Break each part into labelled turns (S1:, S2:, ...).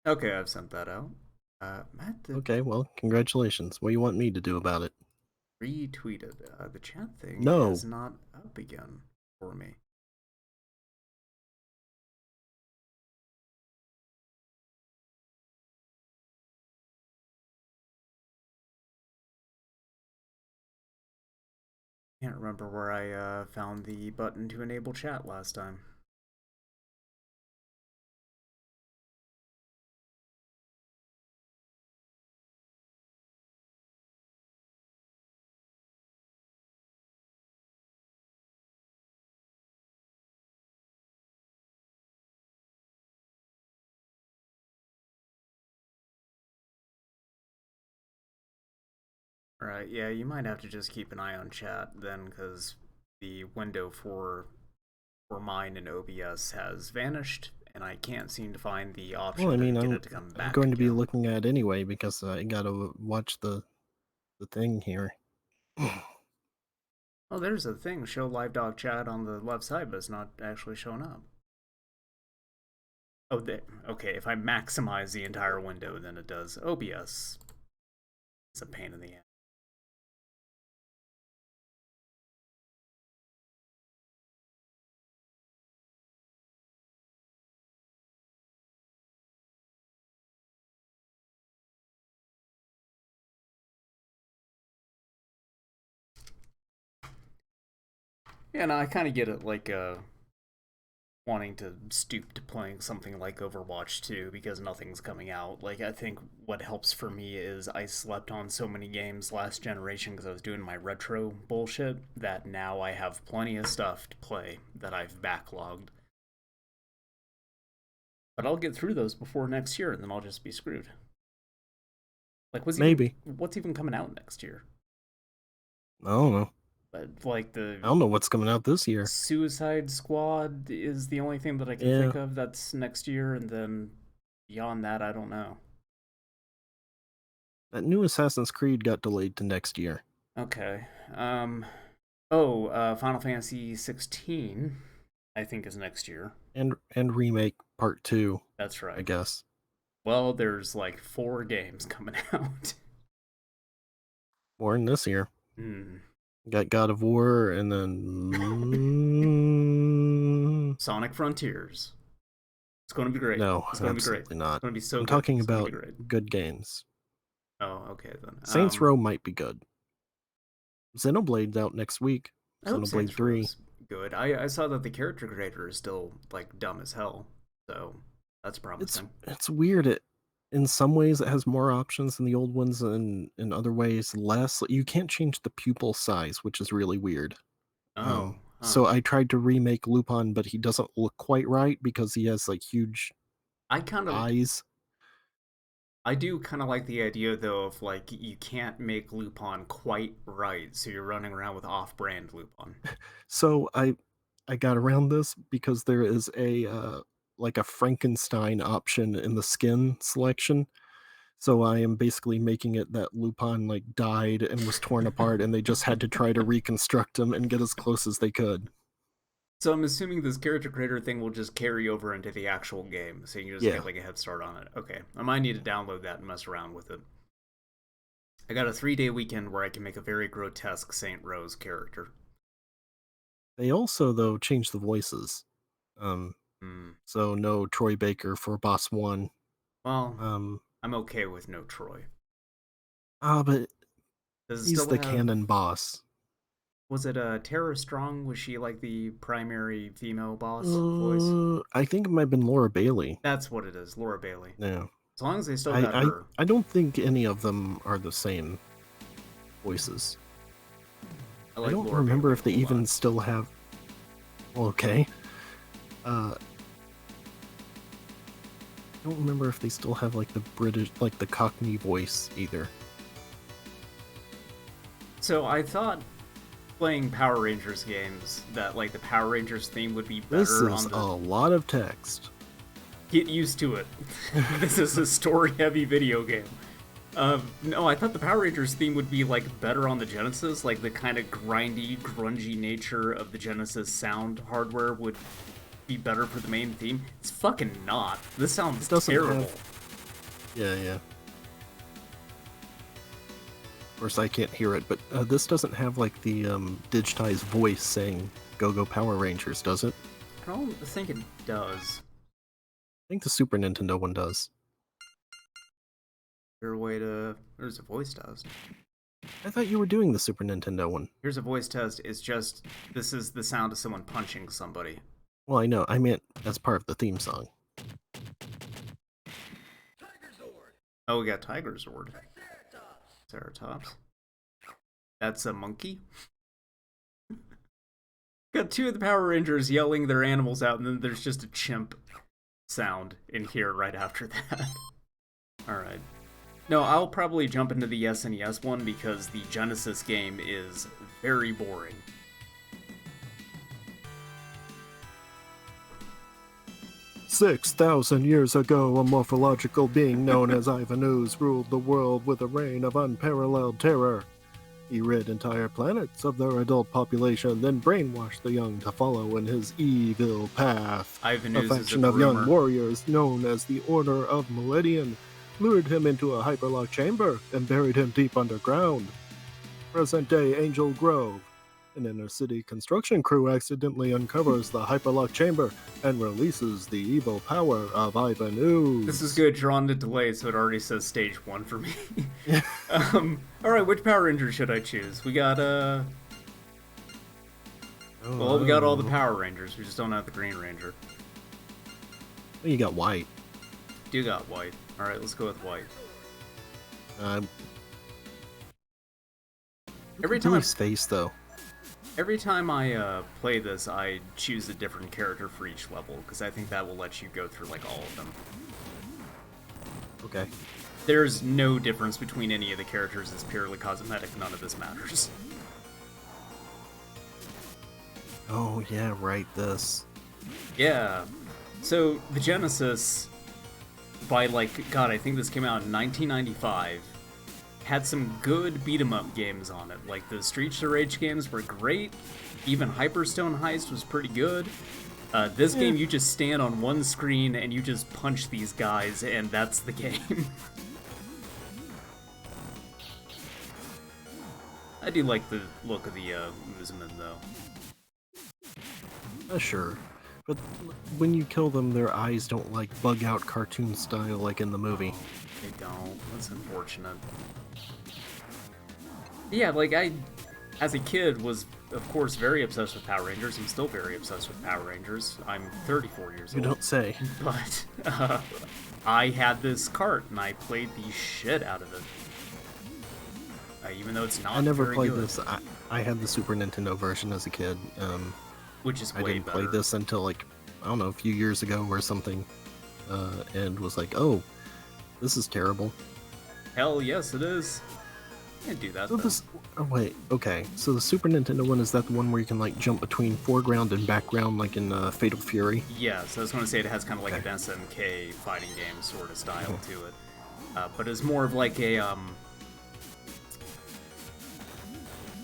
S1: Okay, I've sent that out. Matt
S2: Okay, well, congratulations. What do you want me to do about it?
S1: retweeted. The chat thing is
S2: No.
S1: not up again for me. Can't remember where I found the button to enable chat last time. Alright, yeah, you might have to just keep an eye on chat then, because the window for mine in OBS has vanished, and I can't seem to find the
S2: Well,
S1: option
S2: I
S1: to
S2: mean,
S1: get
S2: I'm
S1: it to come
S2: I'm
S1: back
S2: going to be
S1: again.
S2: looking at it anyway because I gotta watch the thing here.
S1: Oh, there's a thing, show live dog chat on the left side, but it's not actually showing up. Oh, okay, if I maximize the entire window, then it does. OBS. It's a pain in the ass. Yeah, no, I kind of get it, like, wanting to stoop to playing something like Overwatch 2 because nothing's coming out. Like, I think what helps for me is I slept on so many games last generation because I was doing my retro bullshit that now I have plenty of stuff to play that I've backlogged. But I'll get through those before next year and then I'll just be screwed. Like,
S2: Maybe.
S1: what's even coming out next year?
S2: I don't know.
S1: But like the
S2: I don't know what's coming out this year.
S1: Suicide Squad is the only thing that I can
S2: Yeah,
S1: think of that's next year, and then beyond that, I don't know.
S2: that new Assassin's Creed got delayed to next year.
S1: Okay. Oh, Final Fantasy 16, I think is next year.
S2: And remake part 2,
S1: That's
S2: I
S1: right.
S2: guess.
S1: Well, there's like 4 games coming out.
S2: More in this year.
S1: Hmm.
S2: Got God of War and then
S1: Sonic Frontiers. It's going to be great.
S2: no,
S1: It's going to be great.
S2: absolutely
S1: It's
S2: not.
S1: going to be so
S2: I'm
S1: good.
S2: talking
S1: It's going to
S2: about
S1: be great.
S2: good games.
S1: Oh, okay then.
S2: Saints Row might be good. Xenoblade's out next week.
S1: I hope
S2: Xenoblade
S1: Saints
S2: 3.
S1: Row's good. I saw that the character creator is still like dumb as hell, so that's
S2: It's
S1: promising.
S2: it's weird. In some ways it has more options than the old ones, and in other ways less. You can't change the pupil size, which is really weird.
S1: Oh, huh.
S2: So I tried to remake Lupin, but he doesn't look quite right because he has like huge
S1: I kind of
S2: eyes.
S1: I do kind of like the idea though of like you can't make Lupin quite right, so you're running around with off-brand Lupin.
S2: So I got around this because there is a like a Frankenstein option in the skin selection. So I am basically making it that Lupin like died and was torn apart, and they just had to try to reconstruct him and get as close as they could.
S1: So I'm assuming this character creator thing will just carry over into the actual game, so you can just get
S2: Yeah,
S1: like a head start on it. Okay, I might need to download that and mess around with it. I got a 3-day weekend where I can make a very grotesque Saint Rose character.
S2: they also though changed the voices. Um,
S1: Hmm.
S2: so no Troy Baker for Boss One.
S1: Well,
S2: Um,
S1: I'm okay with no Troy.
S2: but
S1: Does it
S2: he's
S1: still
S2: the
S1: have?
S2: canon boss.
S1: Was it Tara Strong? Was she like the primary female boss voice?
S2: I think it might have been Laura Bailey.
S1: That's what it is, Laura Bailey.
S2: Yeah,
S1: As long as they still
S2: I
S1: got
S2: I
S1: her.
S2: I don't think any of them are the same voices.
S1: I
S2: I
S1: like
S2: don't
S1: Laura
S2: remember
S1: Bailey a
S2: if they
S1: whole lot.
S2: even still have. Well, okay. I don't remember if they still have like the British, like the Cockney voice either.
S1: So I thought playing Power Rangers games that like the Power Rangers theme would be
S2: This
S1: better
S2: is
S1: on
S2: a
S1: the.
S2: lot of text.
S1: Get used to it. This is a story-heavy video game. No, I thought the Power Rangers theme would be like better on the Genesis, like the kind of grindy, grungy nature of the Genesis sound hardware would be better for the main theme. It's fucking not. This
S2: It
S1: sounds
S2: doesn't have
S1: terrible.
S2: Yeah. Of course, I can't hear it, but this doesn't have like the digitized voice saying "Go Go Power Rangers," does it?
S1: I don't think it does.
S2: I think the Super Nintendo one does.
S1: Your way to... There's a voice test.
S2: I thought you were doing the Super Nintendo one.
S1: Here's a voice test. It's just... This is the sound of someone punching somebody.
S2: Well, I know. I meant as part of the theme song.
S1: Oh, we got Tiger Zord. Ceratops. That's a monkey. Got two of the Power Rangers yelling their animals out, and then there's just a chimp sound in here right after that. Alright. No, I'll probably jump into the SNES one because the Genesis game is very boring.
S2: 6,000 years ago, a morphological being known as Ivan Ooze ruled the world with a reign of unparalleled terror. He rid entire planets of their adult population, then brainwashed the young to follow in his evil path.
S1: Ivan
S2: A
S1: Ooze is a
S2: faction of
S1: groomer.
S2: young warriors known as the Order of Meridian lured him into a hyperlock chamber and buried him deep underground. Present-day Angel Grove. An inner-city construction crew accidentally uncovers the hyperlock chamber and releases the evil power of Ivan Ooze.
S1: This is good. You're on the delay, so it already says stage 1 for me. Alright, which Power Ranger should I choose? We got, Well, we got all the Power Rangers. We just don't have the Green Ranger.
S2: You got White.
S1: Do got White. Alright, let's go with White. Every time
S2: his face, though.
S1: Every time I play this, I choose a different character for each level, because I think that will let you go through, like, all of them.
S2: Okay.
S1: There's no difference between any of the characters. It's purely cosmetic. None of this matters.
S2: Oh, yeah, right, this.
S1: Yeah. So, the Genesis, by, like, God, I think this came out in 1995, had some good beat-em-up games on it. Like, the Streets of Rage games were great. Even Hyperstone Heist was pretty good. This game, you just stand on one screen and you just punch these guys, and that's the game. I do like the look of the Mooseman, though.
S2: Sure. But when you kill them, their eyes don't, like, bug out cartoon style like in the movie.
S1: They don't. That's unfortunate. Yeah, like, I, as a kid, was, of course, very obsessed with Power Rangers. I'm still very obsessed with Power Rangers. I'm 34 years old.
S2: You don't say.
S1: But, I had this cart, and I played the shit out of it. Even though it's not
S2: I never
S1: very
S2: played
S1: good.
S2: this. I had the Super Nintendo version as a kid.
S1: Which is way
S2: I didn't
S1: better.
S2: play this until, like, I don't know, a few years ago or something. And was like, oh, this is terrible.
S1: Hell yes, it is. Can't do that,
S2: So
S1: though.
S2: this, oh wait, okay. So the Super Nintendo one, is that the one where you can, like, jump between foreground and background, like in Fatal Fury?
S1: Yeah, so I was going to say it has kind of like
S2: Okay.
S1: an SNK fighting game sort of style to it. But it's more of like a, I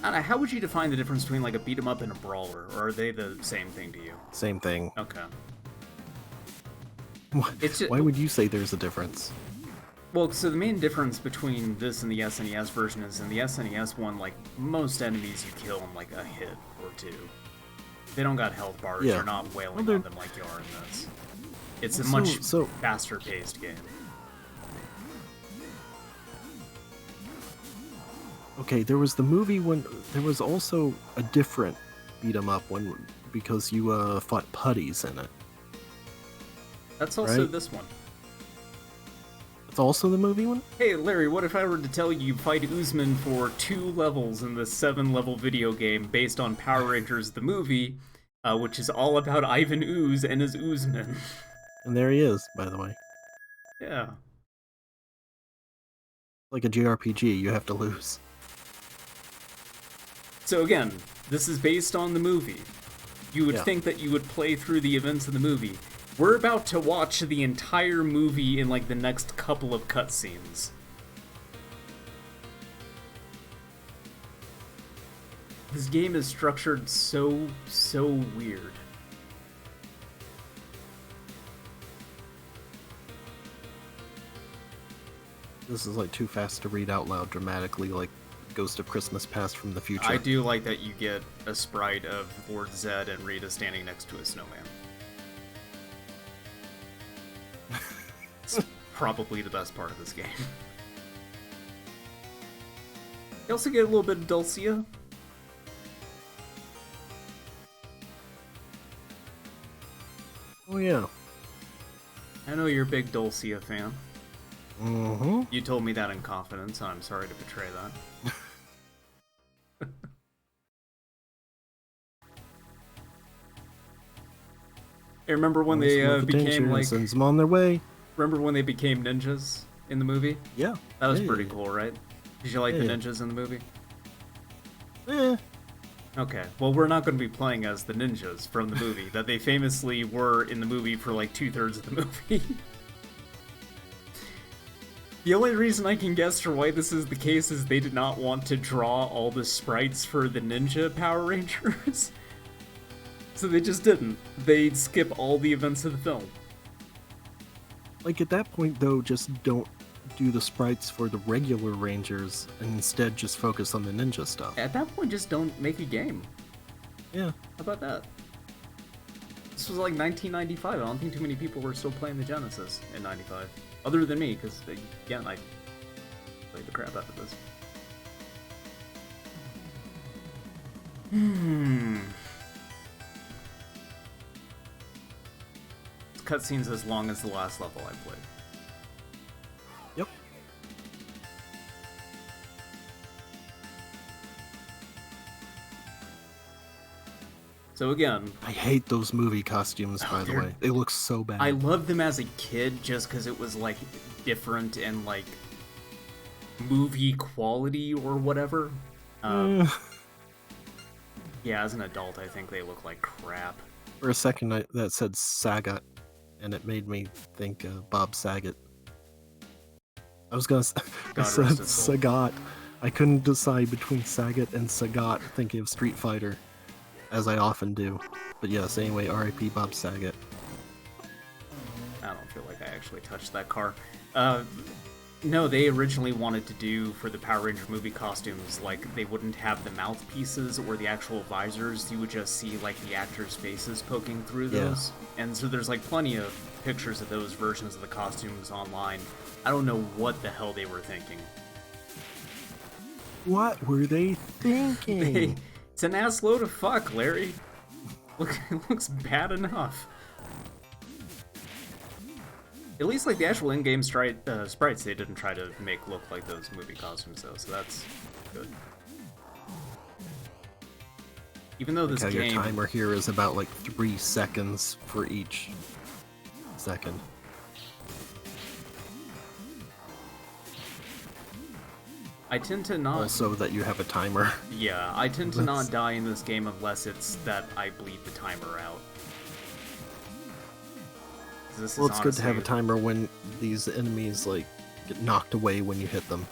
S1: don't know, how would you define the difference between like a beat 'em up and a brawler? Or are they the same thing to you?
S2: Same thing.
S1: Okay.
S2: It's just, why would you say there's a difference?
S1: Well, so the main difference between this and the SNES version is in the SNES one, like, most enemies you kill in like a hit or two. They don't got health bars,
S2: Yeah.
S1: you're not wailing
S2: Well,
S1: on them like you are in this. It's a
S2: So-
S1: much
S2: so-
S1: faster paced game.
S2: Okay, there was the movie when there was also a different beat 'em up one because you fought putties in it.
S1: That's also
S2: Right.
S1: this one.
S2: It's also the movie one?
S1: Hey, Larry, what if I were to tell you fight Oozman for 2 levels in this 7-level video game based on Power Rangers the movie, which is all about Ivan Ooze and his Oozman?
S2: And there he is, by the way.
S1: Yeah.
S2: Like a JRPG, you have to lose.
S1: So again, this is based on the movie. You would
S2: Yeah.
S1: think that you would play through the events of the movie. We're about to watch the entire movie in like the next couple of cutscenes. This game is structured so weird.
S2: This is like too fast to read out loud dramatically, like Ghost of Christmas Past from the future.
S1: I do like that you get a sprite of Lord Zed and Rita standing next to a snowman. It's probably the best part of this game. You also get a little bit of Dulcia.
S2: Oh yeah.
S1: I know you're a big Dulcia fan.
S2: Mm-hmm.
S1: You told me that in confidence, and I'm sorry to betray that. Hey, remember when they became like...
S2: Sends them on their way.
S1: Remember when they became ninjas in the movie?
S2: Yeah.
S1: That was pretty cool, right? Did you like the
S2: Yeah.
S1: ninjas in the movie?
S2: Eh.
S1: Okay, well, we're not going to be playing as the ninjas from the movie, that they famously were in the movie for like 2/3 of the movie. The only reason I can guess for why this is the case is they did not want to draw all the sprites for the ninja Power Rangers. So they just didn't. They'd skip all the events of the film.
S2: Like at that point though, just don't do the sprites for the regular Rangers and instead just focus on the ninja stuff.
S1: At that point, just don't make a game.
S2: Yeah.
S1: How about that? This was like 1995. I don't think too many people were still playing the Genesis in 95. Other than me, because, again, I played the crap out of this. This cutscene's as long as the last level I played.
S2: Yep.
S1: So again,
S2: I hate those movie costumes, by the way. They look so bad.
S1: I loved them as a kid just because it was like different and like movie quality or whatever. Yeah, as an adult, I think they look like crap.
S2: For a second, that said Sagat, and it made me think Bob Saget. I was gonna say I said Sagat. I couldn't decide between Sagat and Sagat, thinking of Street Fighter, as I often do. But yes, anyway, R.I.P. Bob Saget.
S1: I don't feel like I actually touched that car. No, they originally wanted to do, for the Power Ranger movie costumes, like, they wouldn't have the mouthpieces or the actual visors, you would just see, like, the actors' faces poking through those. Yeah. And so there's, like, plenty of pictures of those versions of the costumes online. I don't know what the hell they were thinking.
S2: What were they thinking?
S1: It's an ass load of fuck, Larry. Look, it looks bad enough. At least, like, the actual in-game sprites, they didn't try to make look like those movie costumes, though, so that's good. Even though this game...
S2: your timer here is about, like, 3 seconds for each second.
S1: I tend to not...
S2: Also that you have a timer.
S1: Yeah, I tend to not die in this game unless it's that I bleed the timer out.
S2: Well, it's good to have a timer when these enemies, like, get knocked away when you hit them.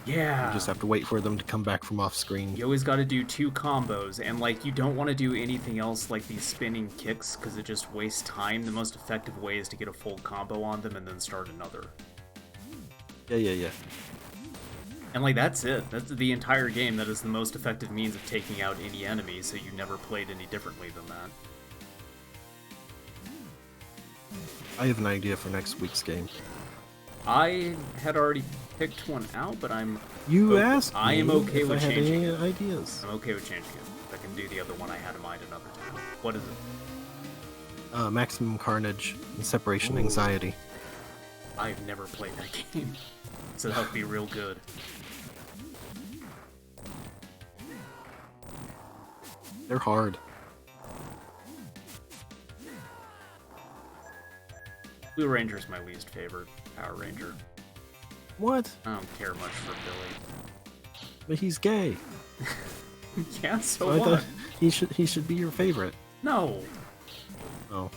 S1: Yeah.
S2: You just have to wait for them to come back from off screen.
S1: You always gotta do 2 combos, and, like, you don't want to do anything else like these spinning kicks, because it just wastes time. The most effective way is to get a full combo on them and then start another.
S2: Yeah.
S1: And, like, that's it. That's the entire game. That is the most effective means of taking out any enemy, so you never played any differently than that.
S2: I have an idea for next week's game.
S1: I had already picked one out, but I'm...
S2: You asked me
S1: I am okay with changing
S2: any ideas.
S1: I'm okay with changing it. I can do the other one I had in mind another time. What is it?
S2: Maximum Carnage and Separation Anxiety.
S1: I've never played that game, so that'll be real good.
S2: They're hard.
S1: Blue Ranger's my least favorite Power Ranger.
S2: What?
S1: I don't care much for Billy.
S2: But he's gay.
S1: Yeah, so what?
S2: He should be your favorite.
S1: No.
S2: Oh.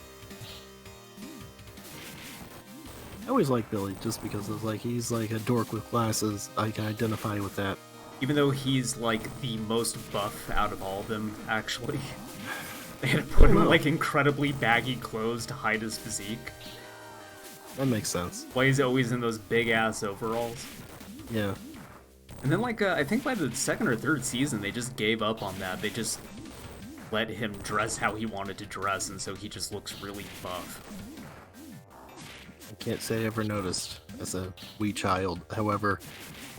S2: I always like Billy just because it's like he's like a dork with glasses. I can identify with that.
S1: Even though he's like the most buff out of all of them, actually. They had to put him in like incredibly baggy clothes to hide his physique.
S2: That makes sense.
S1: Why he's always in those big ass overalls.
S2: Yeah.
S1: And then, like, I think by the second or third season, they just gave up on that. They just let him dress how he wanted to dress, and so he just looks really buff.
S2: I can't say I ever noticed as a wee child. However,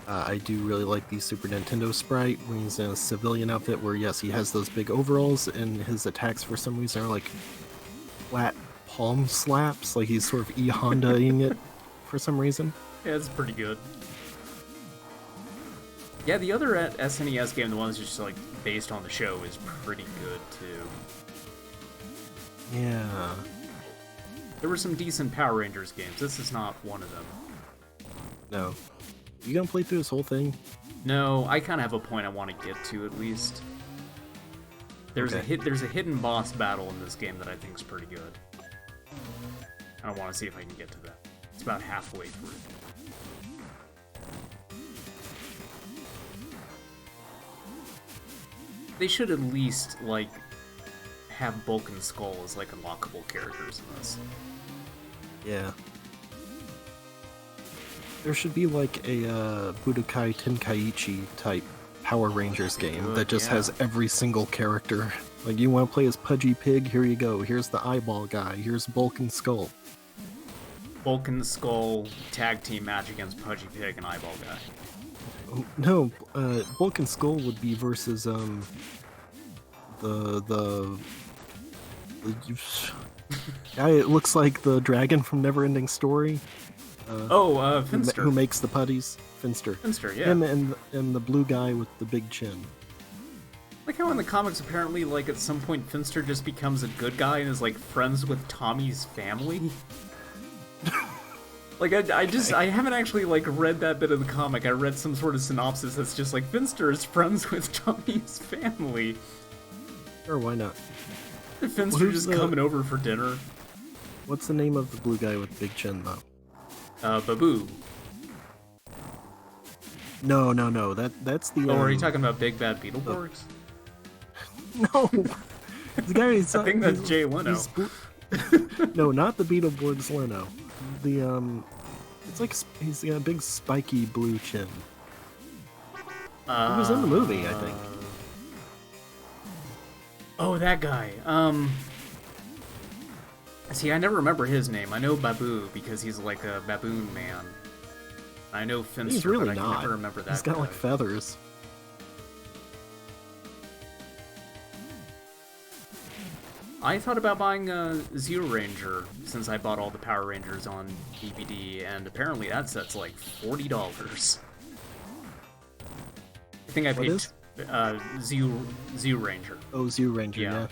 S2: I do really like the Super Nintendo sprite when he's in a civilian outfit where, yes, he has those big overalls, and his attacks for some reason are like flat palm slaps, like he's sort of E-Honda-ing it for some reason.
S1: Yeah, it's pretty good. Yeah, the other SNES game, the one that's just like based on the show, is pretty good too.
S2: Yeah.
S1: There were some decent Power Rangers games. This is not one of them.
S2: No. You gonna play through this whole thing?
S1: No, I kind of have a point I want to get to at least. There's
S2: Okay.
S1: there's a hidden boss battle in this game that I think is pretty good. I want to see if I can get to that. It's about halfway through. They should at least, like, have Bulk and Skull as, like, unlockable characters in this.
S2: Yeah. There should be like a Budokai Tenkaichi type Power Rangers game that just has every single character. Like, you want to play as Pudgy Pig? Here you go. Here's the eyeball guy. Here's Bulk and Skull.
S1: Bulk and Skull tag team match against Pudgy Pig and Eyeball Guy.
S2: No, Bulk and Skull would be versus the guy. It looks like the dragon from Neverending Story.
S1: Finster.
S2: Who makes the putties? Finster.
S1: Finster, yeah.
S2: Him and the blue guy with the big chin.
S1: Like how in the comics, apparently, like, at some point, Finster just becomes a good guy and is, like, friends with Tommy's family. Like, I haven't actually, like, read that bit of the comic. I read some sort of synopsis that's just like, Finster is friends with Tommy's family.
S2: Sure, why not?
S1: Finster just coming over for dinner.
S2: What's the name of the blue guy with the big chin, though?
S1: Babu.
S2: No. That's the.
S1: Oh, are you talking about Big Bad Beetleborgs?
S2: No. The guy is.
S1: I think that's Jay Leno.
S2: No, not the Beetleborgs Leno. The it's like he's got a big spiky blue chin. He was in the movie, I think.
S1: Oh, that guy. See, I never remember his name. I know Babu because he's like a baboon man. I know Finster,
S2: He's really
S1: but I
S2: not.
S1: can never remember that.
S2: He's got
S1: guy.
S2: like feathers.
S1: I thought about buying Zero Ranger since I bought all the Power Rangers on DVD, and apparently that set's like $40. I think I paid Zero Ranger.
S2: Oh, Zero Ranger, yeah.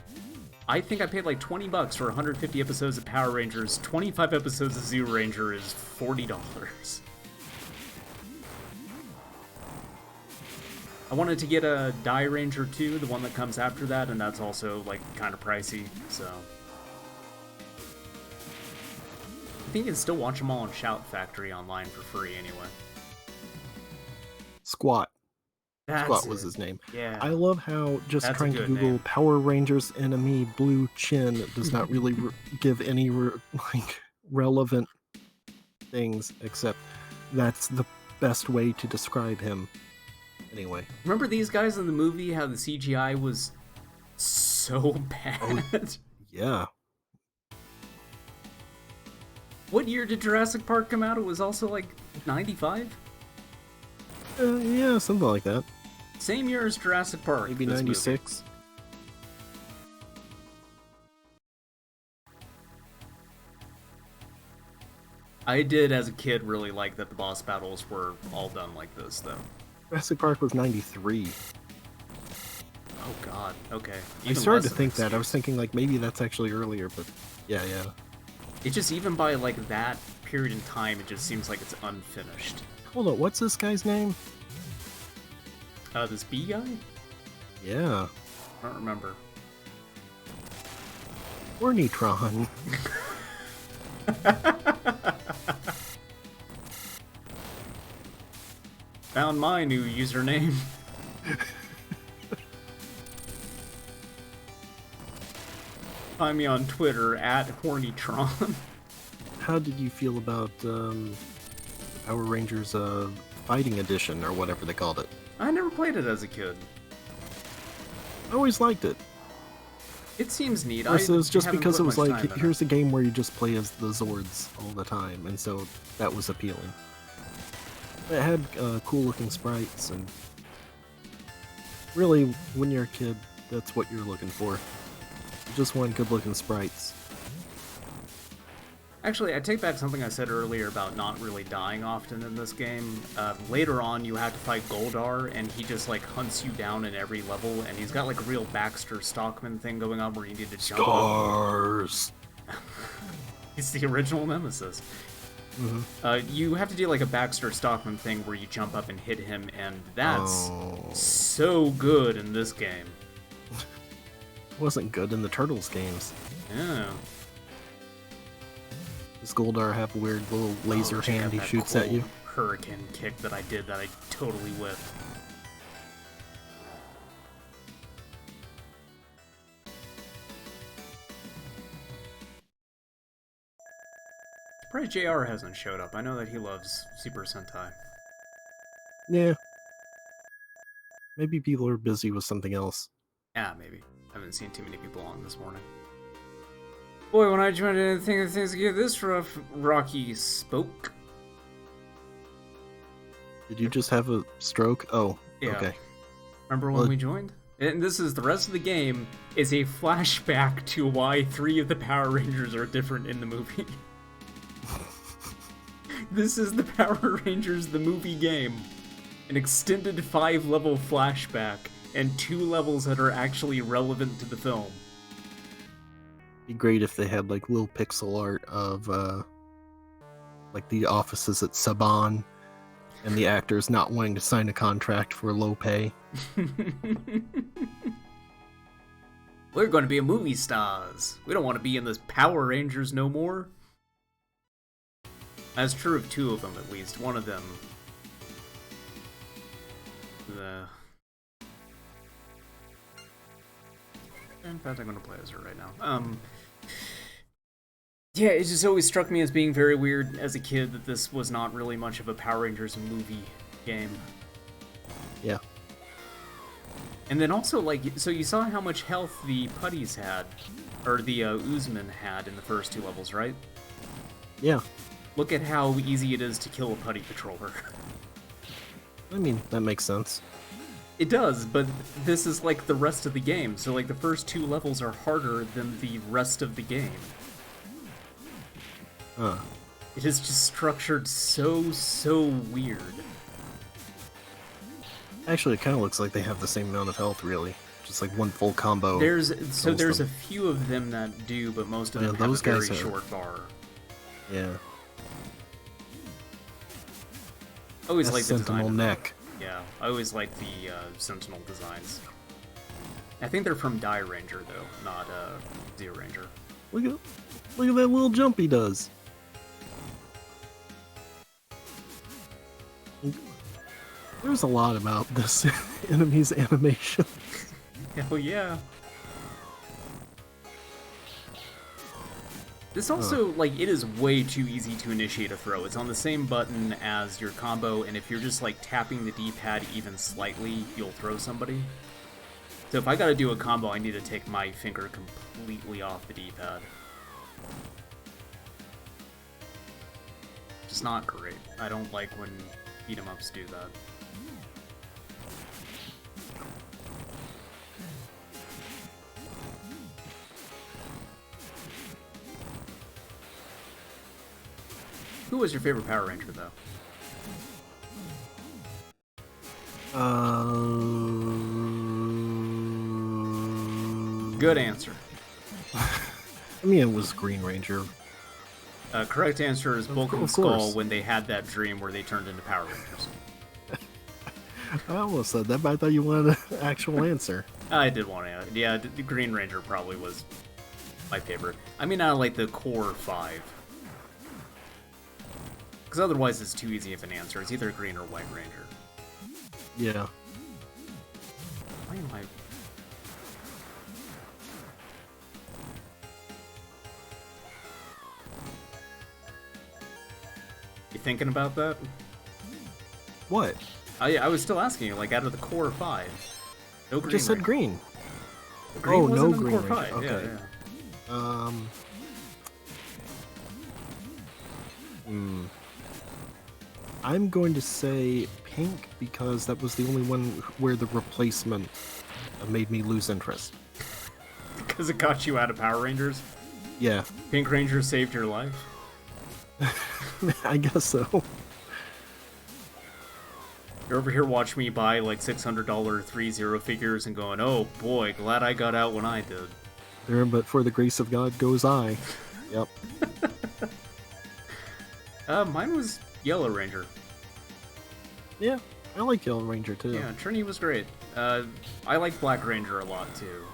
S1: I think I paid like $20 for 150 episodes of Power Rangers. 25 episodes of Zero Ranger is $40. I wanted to get a Die Ranger 2, the one that comes after that, and that's also like kind of pricey, so. I think you can still watch them all on Shout Factory online for free anyway.
S2: Squat.
S1: That's
S2: Squat was his name.
S1: Yeah.
S2: I love how just
S1: That's
S2: trying to Google
S1: name.
S2: Power Rangers enemy blue chin does not really give any like relevant things, except that's the best way to describe him. Anyway.
S1: Remember these guys in the movie, how the CGI was so bad?
S2: Oh, yeah.
S1: What year did Jurassic Park come out? It was also like 95?
S2: Yeah, something like that.
S1: Same year as Jurassic Park.
S2: Maybe 96.
S1: I did, as a kid, really like that the boss battles were all done like this, though.
S2: Jurassic Park was 93.
S1: Oh god, okay.
S2: I started to think that. I was thinking, like, maybe that's actually earlier, but yeah.
S1: It just, even by, like, that period in time, it just seems like it's unfinished.
S2: Hold on, what's this guy's name?
S1: This bee guy?
S2: Yeah.
S1: I don't remember.
S2: Ornitron.
S1: Found my new username. Find me on Twitter @Hornytron.
S2: how did you feel about Power Rangers Fighting Edition or whatever they called it?
S1: I never played it as a kid.
S2: I always liked it.
S1: It seems neat.
S2: Or so it's just
S1: haven't
S2: because
S1: put
S2: it was
S1: much
S2: like,
S1: time in
S2: here's a game where you just play as the Zords all the time, and so that was appealing. It had cool looking sprites, and really, when you're a kid, that's what you're looking for. You just want good looking sprites.
S1: Actually, I take back something I said earlier about not really dying often in this game. Later on, you have to fight Goldar, and he just, like, hunts you down in every level, and he's got, like, a real Baxter Stockman thing going on where you need to jump
S2: Stars!
S1: He's the original nemesis. You have to do, like, a Baxter Stockman thing where you jump up and hit him, and that's so good in this game.
S2: Wasn't good in the Turtles games.
S1: Yeah.
S2: Does Goldar have a weird little laser hand he shoots at you?
S1: Hurricane kick that I did that I totally whipped. Probably JR hasn't showed up. I know that he loves Super Sentai.
S2: Yeah. Maybe people are busy with something else.
S1: Yeah, maybe. I haven't seen too many people on this morning. Boy, when I joined, I didn't think things would get this rough. Rocky spoke.
S2: Did you just have a stroke? Oh,
S1: Yeah.
S2: okay.
S1: Remember when we joined? And this is the rest of the game is a flashback to why 3 of the Power Rangers are different in the movie. This is the Power Rangers the movie game. An extended 5-level flashback and 2 levels that are actually relevant to the film.
S2: Be great if they had like little pixel art of like the offices at Saban and the actors not wanting to sign a contract for low pay.
S1: We're going to be movie stars. We don't want to be in this Power Rangers no more. That's true of 2 of them, at least. One of them... In fact, I'm going to play as her right now. Yeah, it just always struck me as being very weird as a kid that this was not really much of a Power Rangers movie game.
S2: Yeah.
S1: And then also, like, so you saw how much health the putties had, or the Uzman had in the first 2 levels, right?
S2: Yeah.
S1: Look at how easy it is to kill a putty patroller.
S2: I mean, that makes sense.
S1: It does, but this is like the rest of the game, so like the first 2 levels are harder than the rest of the game.
S2: Huh.
S1: It is just structured so weird.
S2: Actually, it kind of looks like they have the same amount of health, really. Just like one full combo.
S1: There's a few of them that do, but most of them have a very short bar.
S2: Yeah.
S1: I always like the
S2: Sentinel
S1: design.
S2: neck.
S1: Yeah, I always like the Sentinel designs. I think they're from Die Ranger though, not Zeo Ranger.
S2: Look at that little jump he does. There's a lot about this enemy's animation.
S1: Hell yeah. This also, like, it is way too easy to initiate a throw. It's on the same button as your combo, and if you're just, like, tapping the D-pad even slightly, you'll throw somebody. So if I gotta do a combo, I need to take my finger completely off the D-pad. Just not great. I don't like when beat-em-ups do that. Who was your favorite Power Ranger, though? Good answer.
S2: I mean, it was Green Ranger.
S1: Correct answer is Bulk and Skull when they had that dream where they turned into Power Rangers.
S2: I almost said that, but I thought you wanted an actual answer.
S1: I did want to. Yeah, the Green Ranger probably was my favorite. I mean, I like the core 5. Because otherwise it's too easy of an answer. It's either Green or White Ranger.
S2: Yeah.
S1: Why am I... thinking about that?
S2: What?
S1: I was still asking you, like, out of the core 5. No green.
S2: Just said
S1: Ranger.
S2: green.
S1: Green
S2: Oh,
S1: wasn't
S2: no
S1: in the
S2: Green
S1: core
S2: Ranger.
S1: 5.
S2: Okay.
S1: Yeah.
S2: I'm going to say pink because that was the only one where the replacement made me lose interest.
S1: Because it got you out of Power Rangers?
S2: Yeah,
S1: Pink Ranger saved your life?
S2: I guess so.
S1: You're over here watching me buy like $600 3-0 figures and going, oh boy, glad I got out when I did.
S2: There, but for the grace of God goes I. Yep.
S1: Mine was Yellow Ranger.
S2: Yeah, I like Yellow Ranger too.
S1: Yeah, Trini was great. I like Black Ranger a lot too.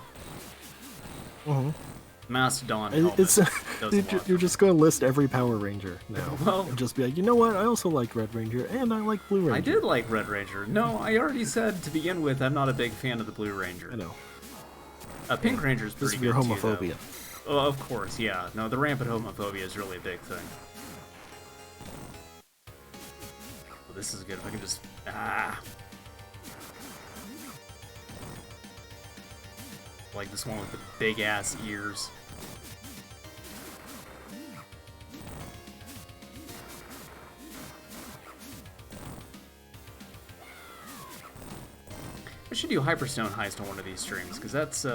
S2: Mm-hmm.
S1: Mastodon helmet
S2: It's
S1: does a lot.
S2: you're just going to list every Power Ranger now.
S1: Well,
S2: and just be like, you know what? I also liked Red Ranger and I like Blue Ranger.
S1: I did like Red Ranger. No, I already said to begin with I'm not a big fan of the Blue Ranger.
S2: I know.
S1: Pink Ranger's
S2: This
S1: pretty
S2: is your
S1: good
S2: homophobia.
S1: too, though. Oh, of course, yeah. No, the rampant homophobia is really a big thing. Well, this is good. If I can just... Like this one with the big-ass ears. I should do Hyperstone Heist on one of these streams, because that's,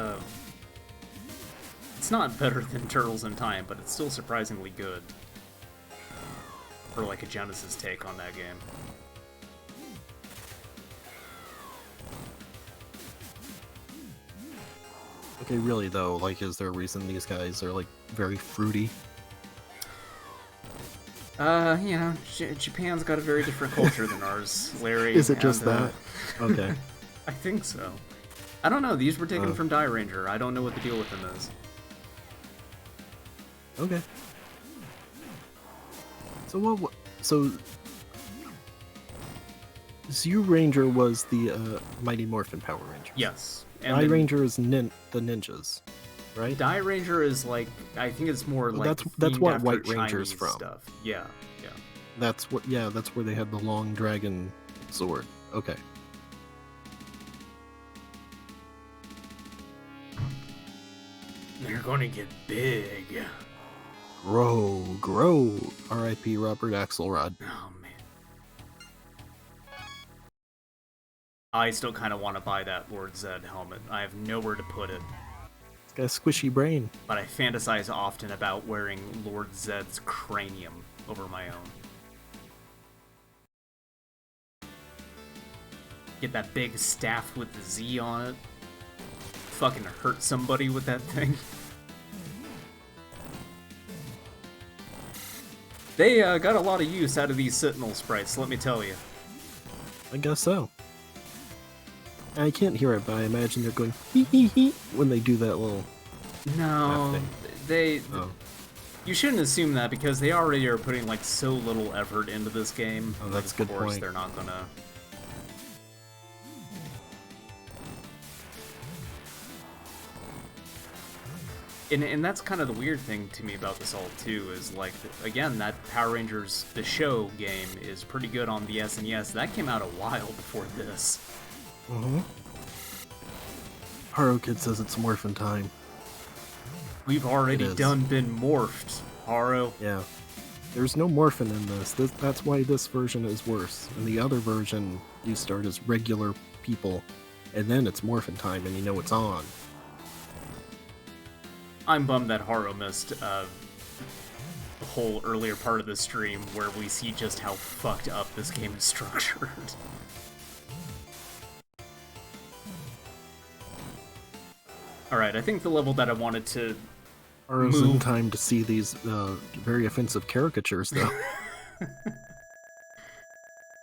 S1: it's not better than Turtles in Time, but it's still surprisingly good. For, like, a Genesis take on that game.
S2: Okay, really though, like, is there a reason these guys are, like, very fruity?
S1: You know, Japan's got a very different culture than ours, Larry.
S2: Is it just that? Okay.
S1: I think so. I don't know, these were taken from Die Ranger. I don't know what the deal with them is.
S2: Okay. So so Zyuranger was the Mighty Morphin Power Ranger.
S1: Yes.
S2: And Die Ranger is the ninjas, right?
S1: Die Ranger is like, I think it's more like
S2: that's what
S1: after
S2: White
S1: Chinese
S2: Ranger's from.
S1: Stuff. Yeah, yeah.
S2: That's where they had the long dragon sword. Okay.
S1: You're gonna get big.
S2: Grow. R.I.P. Robert Axelrod.
S1: Oh man. I still kind of want to buy that Lord Zed helmet. I have nowhere to put it.
S2: It's got a squishy brain.
S1: But I fantasize often about wearing Lord Zed's cranium over my own. Get that big staff with the Z on it. Fucking hurt somebody with that thing. They got a lot of use out of these Sentinel sprites, let me tell you.
S2: I guess so. I can't hear it, but I imagine they're going hee hee hee when they do that little.
S1: No, they.
S2: Oh.
S1: You shouldn't assume that because they already are putting like so little effort into this game.
S2: Oh, that's a good
S1: point. Of course,
S2: point.
S1: they're not gonna. And that's kind of the weird thing to me about this all too is like again that Power Rangers the show game is pretty good on the SNES. That came out a while before this.
S2: Mm-hmm. Haro Kid says it's morphin' time.
S1: We've already been morphed, Haro.
S2: Yeah. There's no morphin in this. That's why this version is worse. In the other version, you start as regular people, and then it's morphin' time, and you know it's on.
S1: I'm bummed that Haro missed the whole earlier part of the stream where we see just how fucked up this game is structured. Alright, I think the level that I wanted to
S2: Haro's in time to see these very offensive caricatures, though.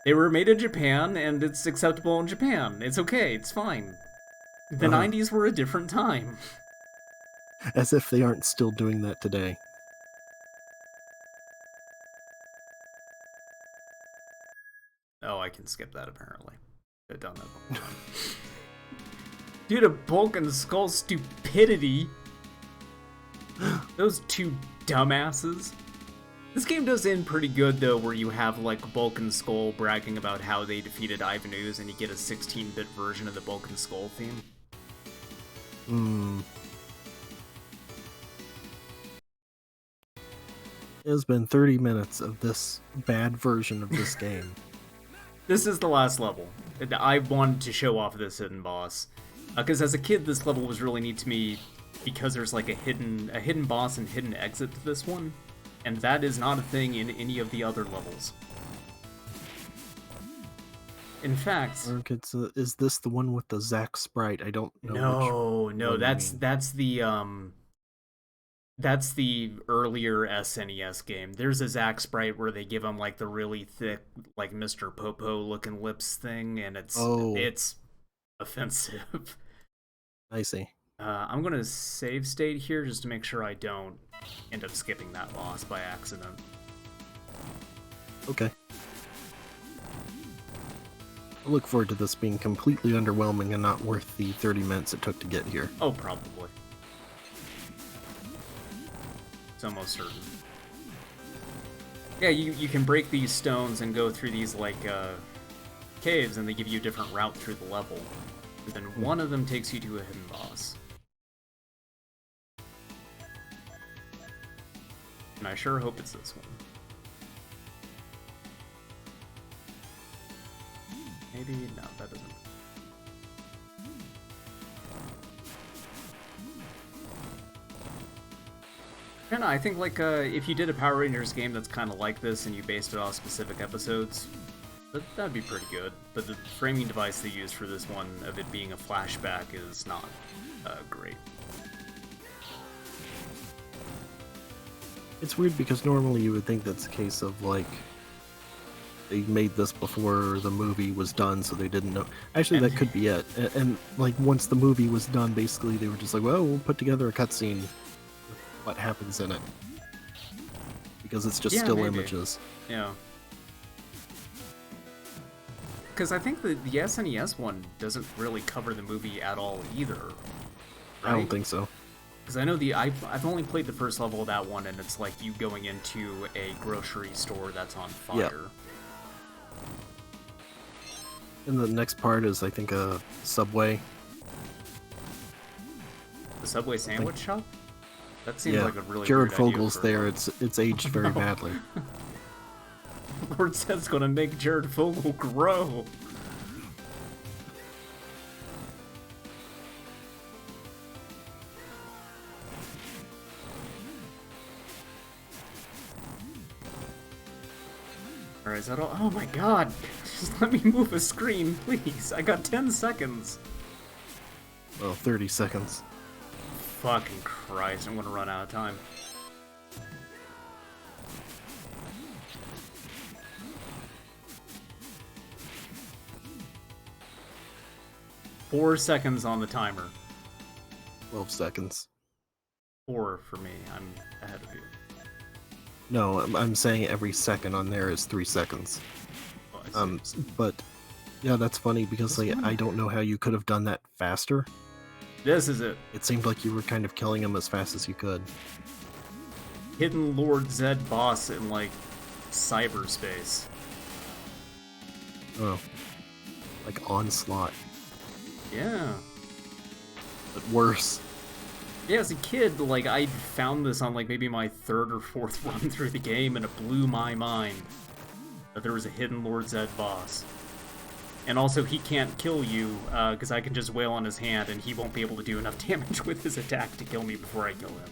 S1: They were made in Japan, and it's acceptable in Japan. It's okay, it's fine. The 90s were a different time.
S2: As if they aren't still doing that today.
S1: Oh, I can skip that apparently. I've done that a long time. Due to Bulk and Skull's stupidity, those two dumbasses. This game does end pretty good though, where you have like Bulk and Skull bragging about how they defeated Ivan Ooze, and you get a 16-bit version of the Bulk and Skull theme.
S2: Hmm. It has been 30 minutes of this bad version of this game.
S1: This is the last level. I wanted to show off this hidden boss, because as a kid, this level was really neat to me because there's like a hidden boss and hidden exit to this one, and that is not a thing in any of the other levels. In fact,
S2: Is this the one with the Zack sprite? I don't know.
S1: no, that's the earlier SNES game. There's a Zack sprite where they give him like the really thick, like Mr. Popo looking lips thing, and it's offensive.
S2: I see.
S1: I'm gonna save state here just to make sure I don't end up skipping that boss by accident.
S2: Okay. I look forward to this being completely underwhelming and not worth the 30 minutes it took to get here.
S1: Oh, probably. It's almost certain. Yeah, you can break these stones and go through these, like, caves, and they give you a different route through the level. And then one of them takes you to a hidden boss. And I sure hope it's this one. Maybe, no, that doesn't. I don't know, I think, like, if you did a Power Rangers game that's kind of like this and you based it off specific episodes, that'd be pretty good. But the framing device they used for this one, of it being a flashback, is not great.
S2: It's weird because normally you would think that's a case of, like, they made this before the movie was done, so they didn't know. Actually, that could be it. And like, once the movie was done, basically, they were just like, well, we'll put together a cutscene with what happens in it. Because it's just still
S1: maybe.
S2: images.
S1: Yeah. Because I think the SNES one doesn't really cover the movie at all either. Right?
S2: I don't think so.
S1: Because I know I've only played the first level of that one, and it's like you going into a grocery store that's on fire.
S2: Yeah. And the next part is, I think, a Subway.
S1: The Subway sandwich shop? That seems like a really
S2: Jared
S1: weird
S2: Fogel's
S1: idea
S2: there. It's aged very badly.
S1: Lord Zed's gonna make Jared Fogel grow. Alright, is that all? Oh my god! Just let me move a screen, please. I got 10 seconds.
S2: Well, 30 seconds.
S1: Fucking Christ, I'm gonna run out of time. Four seconds on the timer.
S2: 12 seconds.
S1: 4 for me. I'm ahead of you.
S2: No, I'm saying every second on there is 3 seconds.
S1: Oh,
S2: But yeah, that's funny because like I don't know how you could have done that faster.
S1: this is it.
S2: It seemed like you were kind of killing him as fast as you could.
S1: Hidden Lord Zed boss in, like, cyberspace.
S2: Oh. Like Onslaught,
S1: Yeah.
S2: but worse.
S1: Yeah, as a kid, like, I found this on, like, maybe my 3rd or 4th run through the game, and it blew my mind that there was a Hidden Lord Zed boss. And also, he can't kill you, because I can just wail on his hand, and he won't be able to do enough damage with his attack to kill me before I kill him.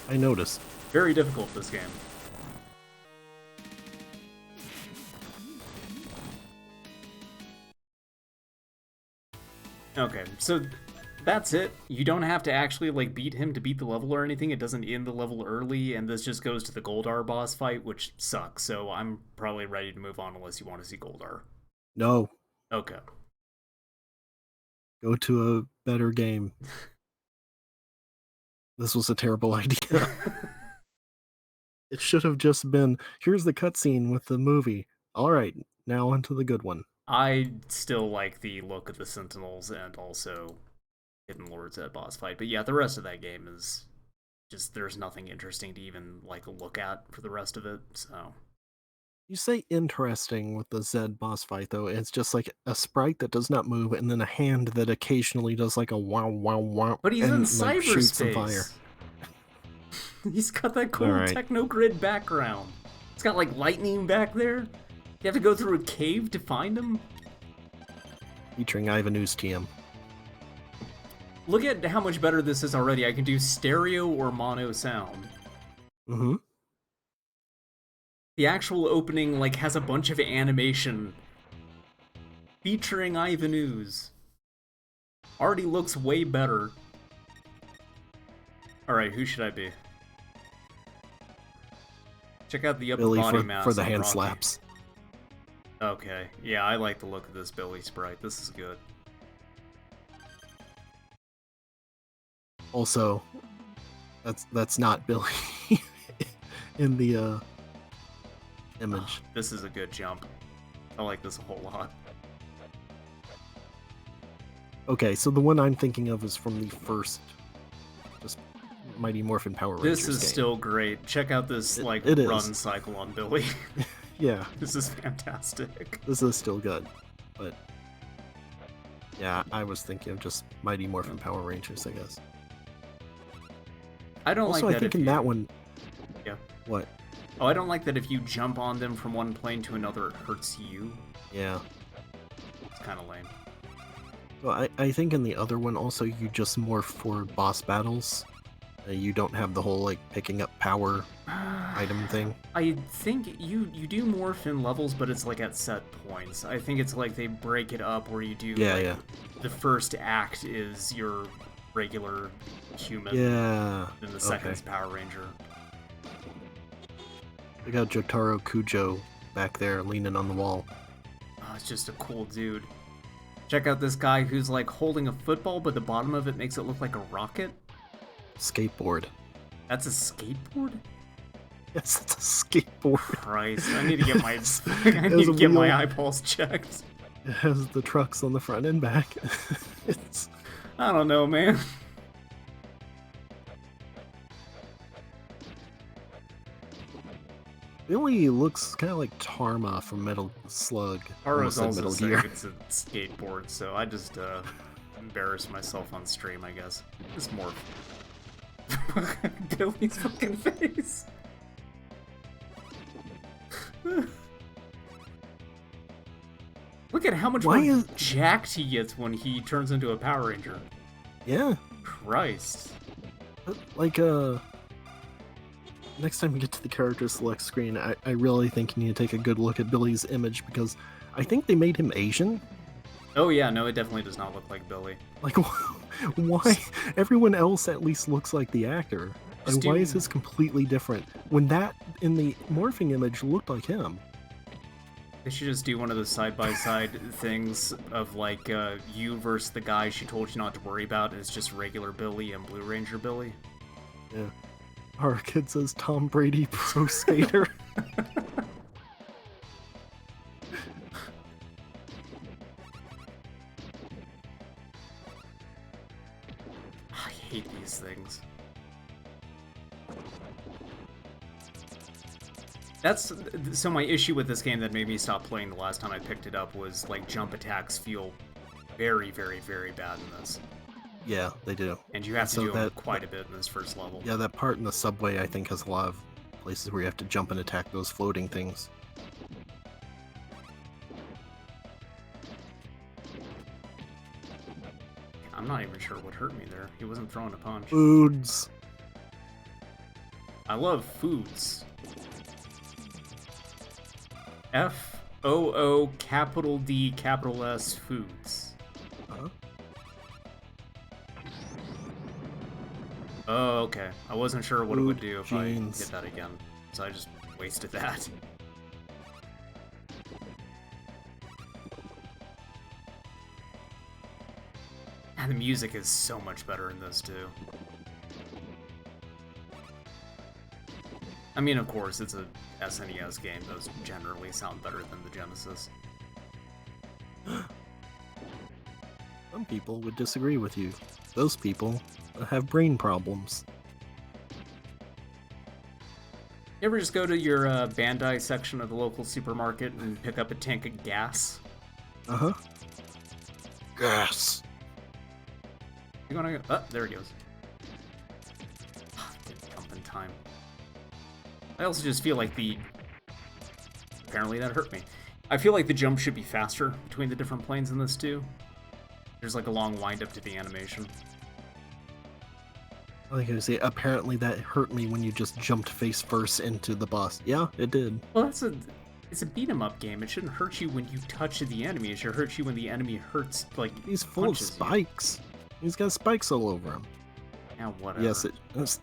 S2: I noticed.
S1: Very difficult, this game. Okay, so that's it. You don't have to actually, like, beat him to beat the level or anything. It doesn't end the level early, and this just goes to the Goldar boss fight, which sucks, so I'm probably ready to move on unless you want to see Goldar.
S2: No.
S1: Okay.
S2: Go to a better game. This was a terrible idea. It should have just been, here's the cutscene with the movie. Alright, now on to the good one.
S1: I still like the look of the Sentinels and also Hidden Lords at boss fight, but yeah, the rest of that game is just there's nothing interesting to even like look at for the rest of it. So
S2: You say interesting with the Zed boss fight though. It's just like a sprite that does not move, and then a hand that occasionally does like a wow wow wow
S1: but he's in
S2: and like shoots some fire.
S1: cyberspace. He's got that
S2: All
S1: cool
S2: right,
S1: techno grid background. It's got like lightning back there. You have to go through a cave to find him.
S2: featuring Ivanoo's TM.
S1: Look at how much better this is already. I can do stereo or mono sound.
S2: Mm-hmm.
S1: The actual opening like has a bunch of animation featuring Ivanooz. Already looks way better. Alright, who should I be? Check out the upper
S2: Billy
S1: body mass
S2: for the
S1: on
S2: hand
S1: Rocky.
S2: slaps.
S1: Okay, yeah, I like the look of this Billy sprite. This is good.
S2: Also, that's not Billy in the image.
S1: This is a good jump. I like this a whole lot.
S2: Okay, so the one I'm thinking of is from the first, just Mighty Morphin Power Rangers
S1: This is
S2: game.
S1: still great. Check out this
S2: It
S1: run
S2: is.
S1: cycle on Billy.
S2: Yeah,
S1: This is fantastic.
S2: this is still good, but yeah, I was thinking of just Mighty Morphin Power Rangers, I guess.
S1: I don't
S2: Also,
S1: like that
S2: I think
S1: if
S2: in
S1: you...
S2: that one,
S1: Yeah.
S2: what?
S1: Oh, I don't like that if you jump on them from one plane to another, it hurts you.
S2: Yeah.
S1: It's kind of lame.
S2: Well, I think in the other one also you just morph for boss battles. You don't have the whole like picking up power item thing.
S1: I think you do morph in levels, but it's like at set points. I think it's like they break it up where you do
S2: Yeah.
S1: the first act is your regular human,
S2: Yeah.
S1: and the second's Power Ranger.
S2: We got Jotaro Kujo back there leaning on the wall.
S1: Oh, it's just a cool dude. Check out this guy who's like holding a football, but the bottom of it makes it look like a rocket.
S2: Skateboard.
S1: That's a skateboard?
S2: Yes, it's a skateboard.
S1: Christ, I need to get my I
S2: It
S1: need
S2: has
S1: to
S2: a
S1: get my
S2: wheel.
S1: eyeballs checked.
S2: It has the trucks on the front and back. It's
S1: I don't know, man.
S2: Billy looks kind of like Tarma from Metal Slug.
S1: Haru's
S2: Almost said
S1: also
S2: Metal
S1: saying
S2: Gear.
S1: it's a skateboard, so I just embarrassed myself on stream, I guess. Just more Billy's fucking face. Look at how much
S2: Why
S1: more
S2: is-
S1: jacked he gets when he turns into a Power Ranger.
S2: Yeah,
S1: Christ.
S2: like next time we get to the character select screen, I really think you need to take a good look at Billy's image because I think they made him Asian.
S1: Oh yeah, no, it definitely does not look like Billy.
S2: Like, why? Everyone else at least looks like the actor.
S1: Just
S2: And why
S1: do-
S2: is this completely different when that in the morphing image looked like him?
S1: They should just do one of those side-by-side things of like you versus the guy she told you not to worry about is just regular Billy and Blue Ranger Billy.
S2: Yeah. Our kid says Tom Brady pro skater.
S1: I hate these things. That's so my issue with this game that made me stop playing the last time I picked it up was like jump attacks feel very, very, very bad in this.
S2: Yeah, they do.
S1: And you have to
S2: So
S1: do them
S2: that-
S1: quite a bit in this first level.
S2: Yeah, that part in the subway I think has a lot of places where you have to jump and attack those floating things.
S1: I'm not even sure what hurt me there. He wasn't throwing a punch.
S2: Foods.
S1: I love foods. F-O-O capital D capital S foods.
S2: Huh?
S1: Oh, okay. I wasn't sure what it would do if I
S2: Jeans.
S1: hit that again, so I just wasted that. And the music is so much better in this too. I mean, of course, it's a SNES game. Those generally sound better than the Genesis.
S2: Some people would disagree with you. Those people have brain problems.
S1: You ever just go to your Bandai section of the local supermarket and pick up a tank of gas?
S2: Uh-huh. Gas.
S1: You gonna? Oh, there he goes. Didn't jump in time. I also just feel like the. Apparently that hurt me. I feel like the jump should be faster between the different planes in this too. There's like a long wind up to the animation.
S2: I was gonna say, apparently that hurt me when you just jumped face first into the boss. Yeah, it did.
S1: Well, it's a beat 'em up game. It shouldn't hurt you when you touch the enemy. It should hurt you when the enemy hurts, like,
S2: He's full of
S1: punches you.
S2: spikes. He's got spikes all over him.
S1: Yeah, whatever.
S2: Yes,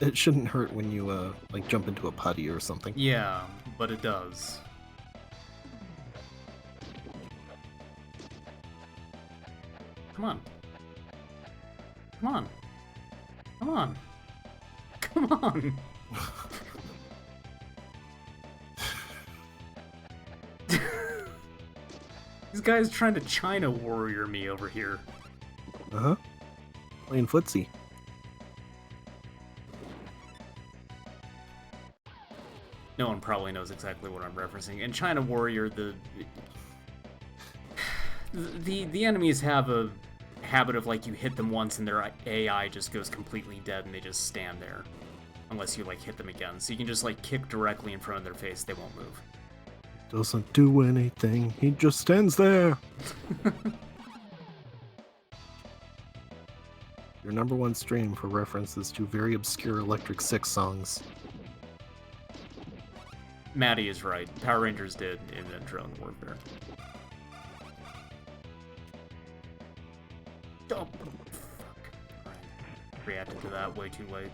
S2: it shouldn't hurt when you like jump into a putty or something.
S1: Yeah, but it does. Come on. Come on. Come on. Come on. This guy's trying to China warrior me over here.
S2: Uh-huh. Playing footsie.
S1: No one probably knows exactly what I'm referencing. In China Warrior, the enemies have a habit of, like, you hit them once and their AI just goes completely dead and they just stand there. Unless you, like, hit them again. So you can just, like, kick directly in front of their face, they won't move.
S2: Doesn't do anything. He just stands there. Your #1 stream for references to very obscure Electric Six songs.
S1: Maddie is right. Power Rangers did invent drone warfare. Oh, fuck. Alright. Reacted to that way too late.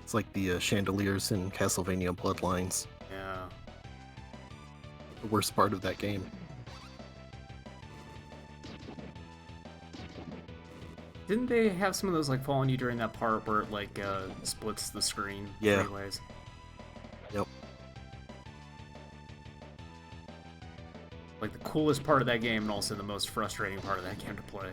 S2: It's like the chandeliers in Castlevania Bloodlines.
S1: Yeah.
S2: The worst part of that game.
S1: Didn't they have some of those, like, fall on you during that part where it, like, splits the screen
S2: Yeah.
S1: 3 ways?
S2: Yep.
S1: Like, the coolest part of that game and also the most frustrating part of that game to play.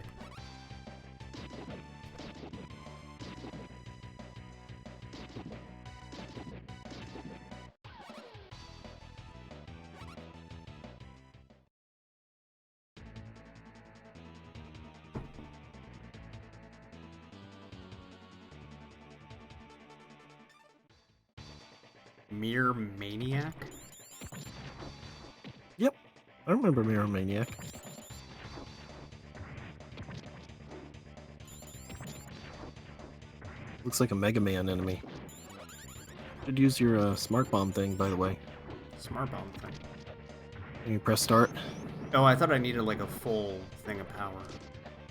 S1: Mirror Maniac?
S2: Yep. I remember Mirror Maniac. Looks like a Mega Man enemy. Should use your smart bomb thing, by the way.
S1: Smart bomb thing.
S2: Can you press start?
S1: Oh, I thought I needed, like, a full thing of power.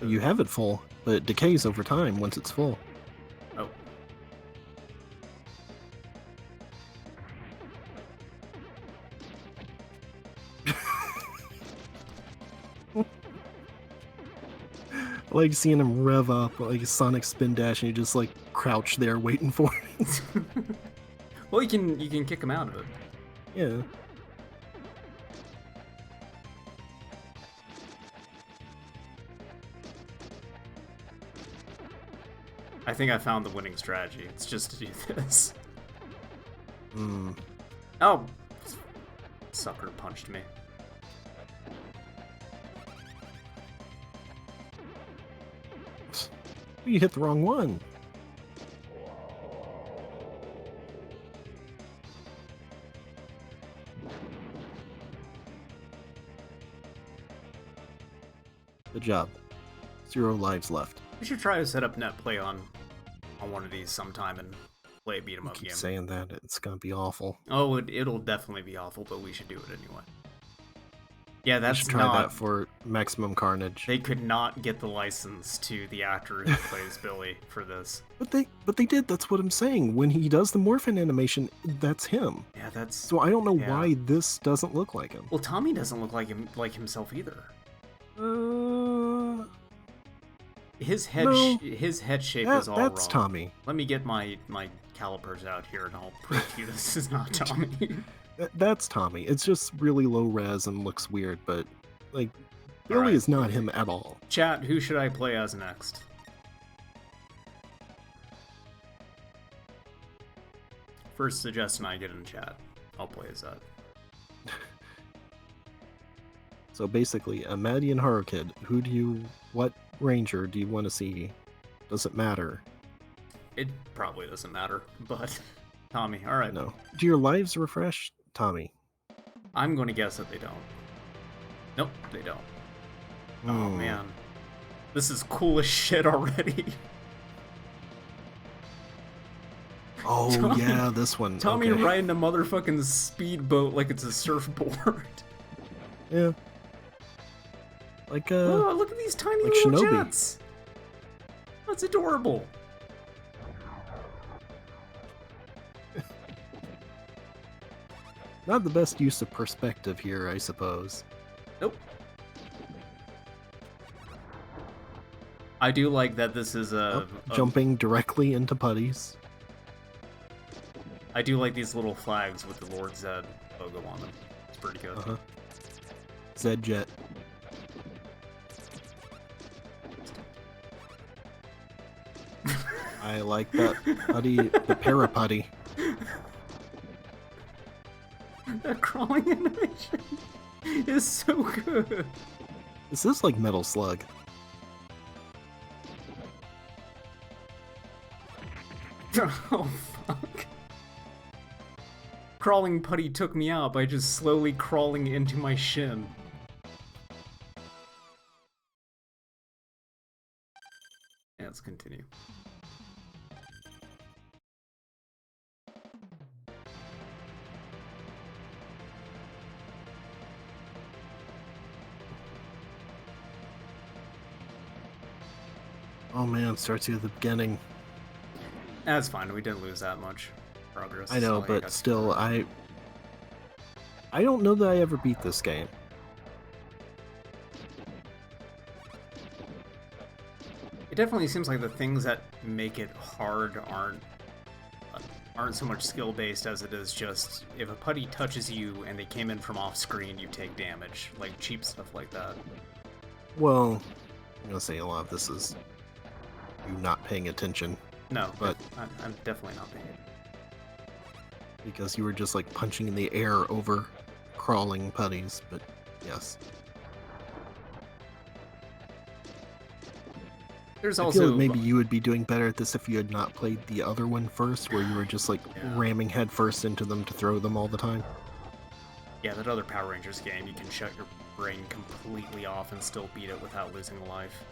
S2: You have it full, but it decays over time once it's full.
S1: Oh.
S2: I like seeing him rev up like a Sonic Spin Dash, and you just like crouch there waiting for it.
S1: Well, you can kick him out of it.
S2: Yeah.
S1: I think I found the winning strategy. It's just to do this.
S2: Hmm.
S1: Oh! Sucker punched me.
S2: You hit the wrong one. Good job. 0 lives left.
S1: We should try to set up net play on one of these sometime and play a beat 'em
S2: You
S1: up
S2: keep
S1: game.
S2: saying that, it's gonna be awful.
S1: Oh, it'll definitely be awful, but we should do it anyway. Yeah,
S2: We
S1: that's
S2: should try
S1: not.
S2: that for Maximum Carnage.
S1: They could not get the license to the actor who plays Billy for this.
S2: But they did. That's what I'm saying. When he does the Morphin animation, that's him.
S1: Yeah, that's.
S2: So I don't know
S1: Yeah.
S2: why this doesn't look like him.
S1: Well, Tommy doesn't look like himself either. His head
S2: No.
S1: his head shape is all
S2: That's
S1: wrong.
S2: Tommy.
S1: Let me get my calipers out here and I'll prove to you this is not Tommy.
S2: That's Tommy. It's just really low res and looks weird, but like Billy
S1: Alright.
S2: is not him at all.
S1: Chat, who should I play as next? First suggestion I get in chat, I'll play as that.
S2: So basically, a Maddie and Horror Kid, what ranger do you want to see? Does it matter?
S1: It probably doesn't matter, but Tommy, alright.
S2: No. Do your lives refresh, Tommy?
S1: I'm going to guess that they don't. Nope, they don't. Oh man. This is cool as shit already.
S2: Oh
S1: Tommy,
S2: yeah, this one.
S1: Tommy
S2: okay.
S1: riding a motherfucking speedboat like it's a surfboard.
S2: Yeah. Like
S1: oh, look at these tiny
S2: like
S1: little
S2: Shinobi.
S1: jets. That's adorable.
S2: Not the best use of perspective here, I suppose.
S1: Nope. I do like that this is
S2: jumping directly into putties.
S1: I do like these little flags with the Lord Zed logo on them. It's pretty good.
S2: Zed Jet. I like that putty, the para-putty.
S1: That crawling animation is so good.
S2: This is like Metal Slug.
S1: Oh, fuck. Crawling putty took me out by just slowly crawling into my shin. Yeah, let's continue.
S2: Oh man, starts you at the beginning.
S1: That's fine, we didn't lose that much progress.
S2: I know, but still, I don't know that I ever beat this game.
S1: It definitely seems like the things that make it hard aren't so much skill-based as it is just if a putty touches you and they came in from off-screen, you take damage. Like cheap stuff like that.
S2: Well, I'm gonna say a lot of this is you not paying attention.
S1: No,
S2: but
S1: I'm definitely not paying it.
S2: Because you were just like punching in the air over crawling putties, but yes.
S1: There's
S2: I
S1: also
S2: feel like maybe you would be doing better at this if you had not played the other one first, where you were just like ramming headfirst into them to throw them all the time.
S1: Yeah, that other Power Rangers game, you can shut your brain completely off and still beat it without losing a life.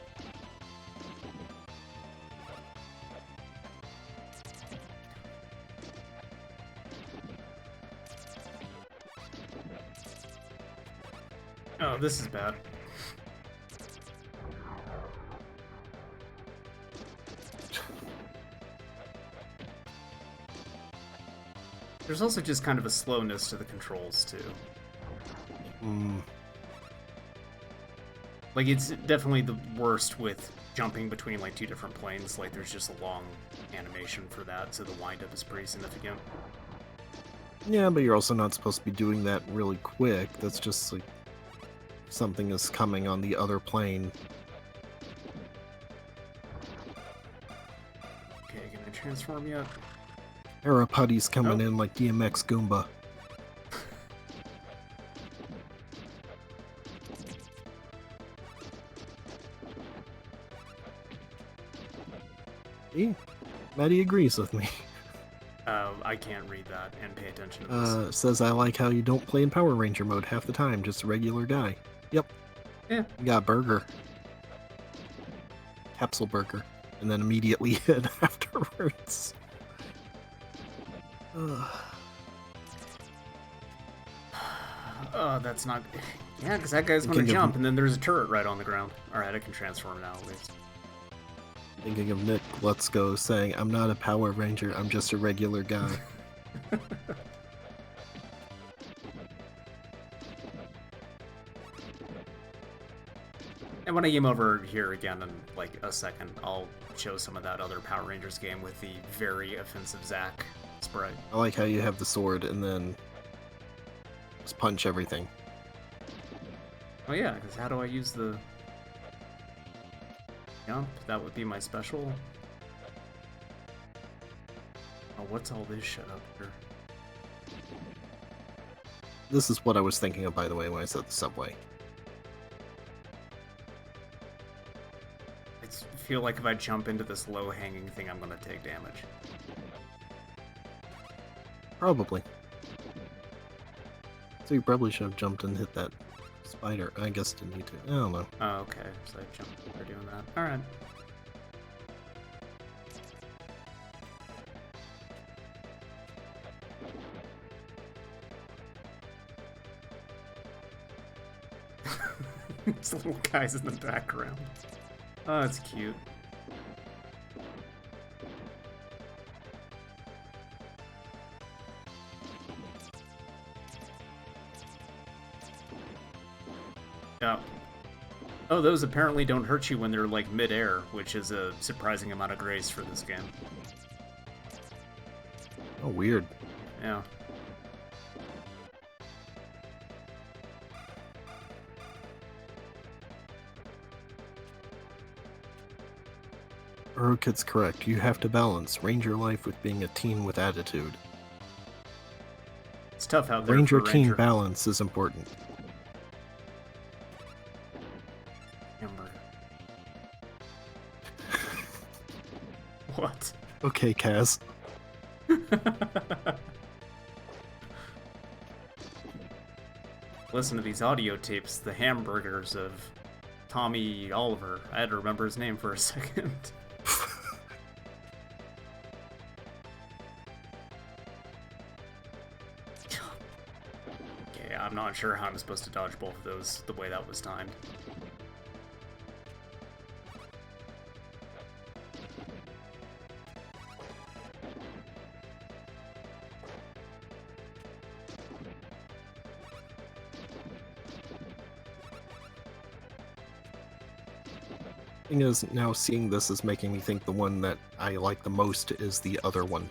S1: Oh, this is bad. There's also just kind of a slowness to the controls, too. Like, it's definitely the worst with jumping between, like, two different planes. Like, there's just a long animation for that, so the wind-up is pretty significant.
S2: Yeah, but you're also not supposed to be doing that really quick. That's just, like, something is coming on the other plane.
S1: Okay, can I transform yet?
S2: Era putties coming in like DMX Goomba. See? Maddie agrees with me.
S1: I can't read that and pay attention to this.
S2: Says I like how you don't play in Power Ranger mode half the time, just a regular guy. Yep.
S1: Yeah.
S2: You got a burger. Capsule burger. And then immediately hit afterwards.
S1: That's not... Yeah, because that guy's gonna jump, and then there's a turret right on the ground. Alright, I can transform now, at least.
S2: Thinking of Nick Let's Go saying, I'm not a Power Ranger, I'm just a regular guy.
S1: And when I game over here again in like a second, I'll show some of that other Power Rangers game with the very offensive Zack sprite.
S2: I like how you have the sword and then just punch everything.
S1: Oh yeah, because how do I use the jump? That would be my special. Oh, what's all this shit up here?
S2: This is what I was thinking of, by the way, when I said the subway.
S1: I feel like if I jump into this low-hanging thing, I'm gonna take damage.
S2: Probably. So you probably should have jumped and hit that spider. I guess didn't need to. I don't know.
S1: Oh, okay. So I jumped over doing that. Alright. These little guys in the background. Oh, that's cute. Yeah. Oh, those apparently don't hurt you when they're like mid-air, which is a surprising amount of grace for this game.
S2: Oh, weird.
S1: Yeah.
S2: Urukit's correct. You have to balance Ranger life with being a teen with attitude.
S1: It's tough out there
S2: Ranger
S1: for
S2: teen
S1: Ranger.
S2: balance is important.
S1: Hamburger. What?
S2: Okay, Kaz.
S1: Listen to these audio tapes, the hamburgers of Tommy Oliver. I had to remember his name for a second. Okay, I'm not sure how I'm supposed to dodge both of those the way that was timed.
S2: Thing is, now seeing this is making me think the one that I like the most is the other one.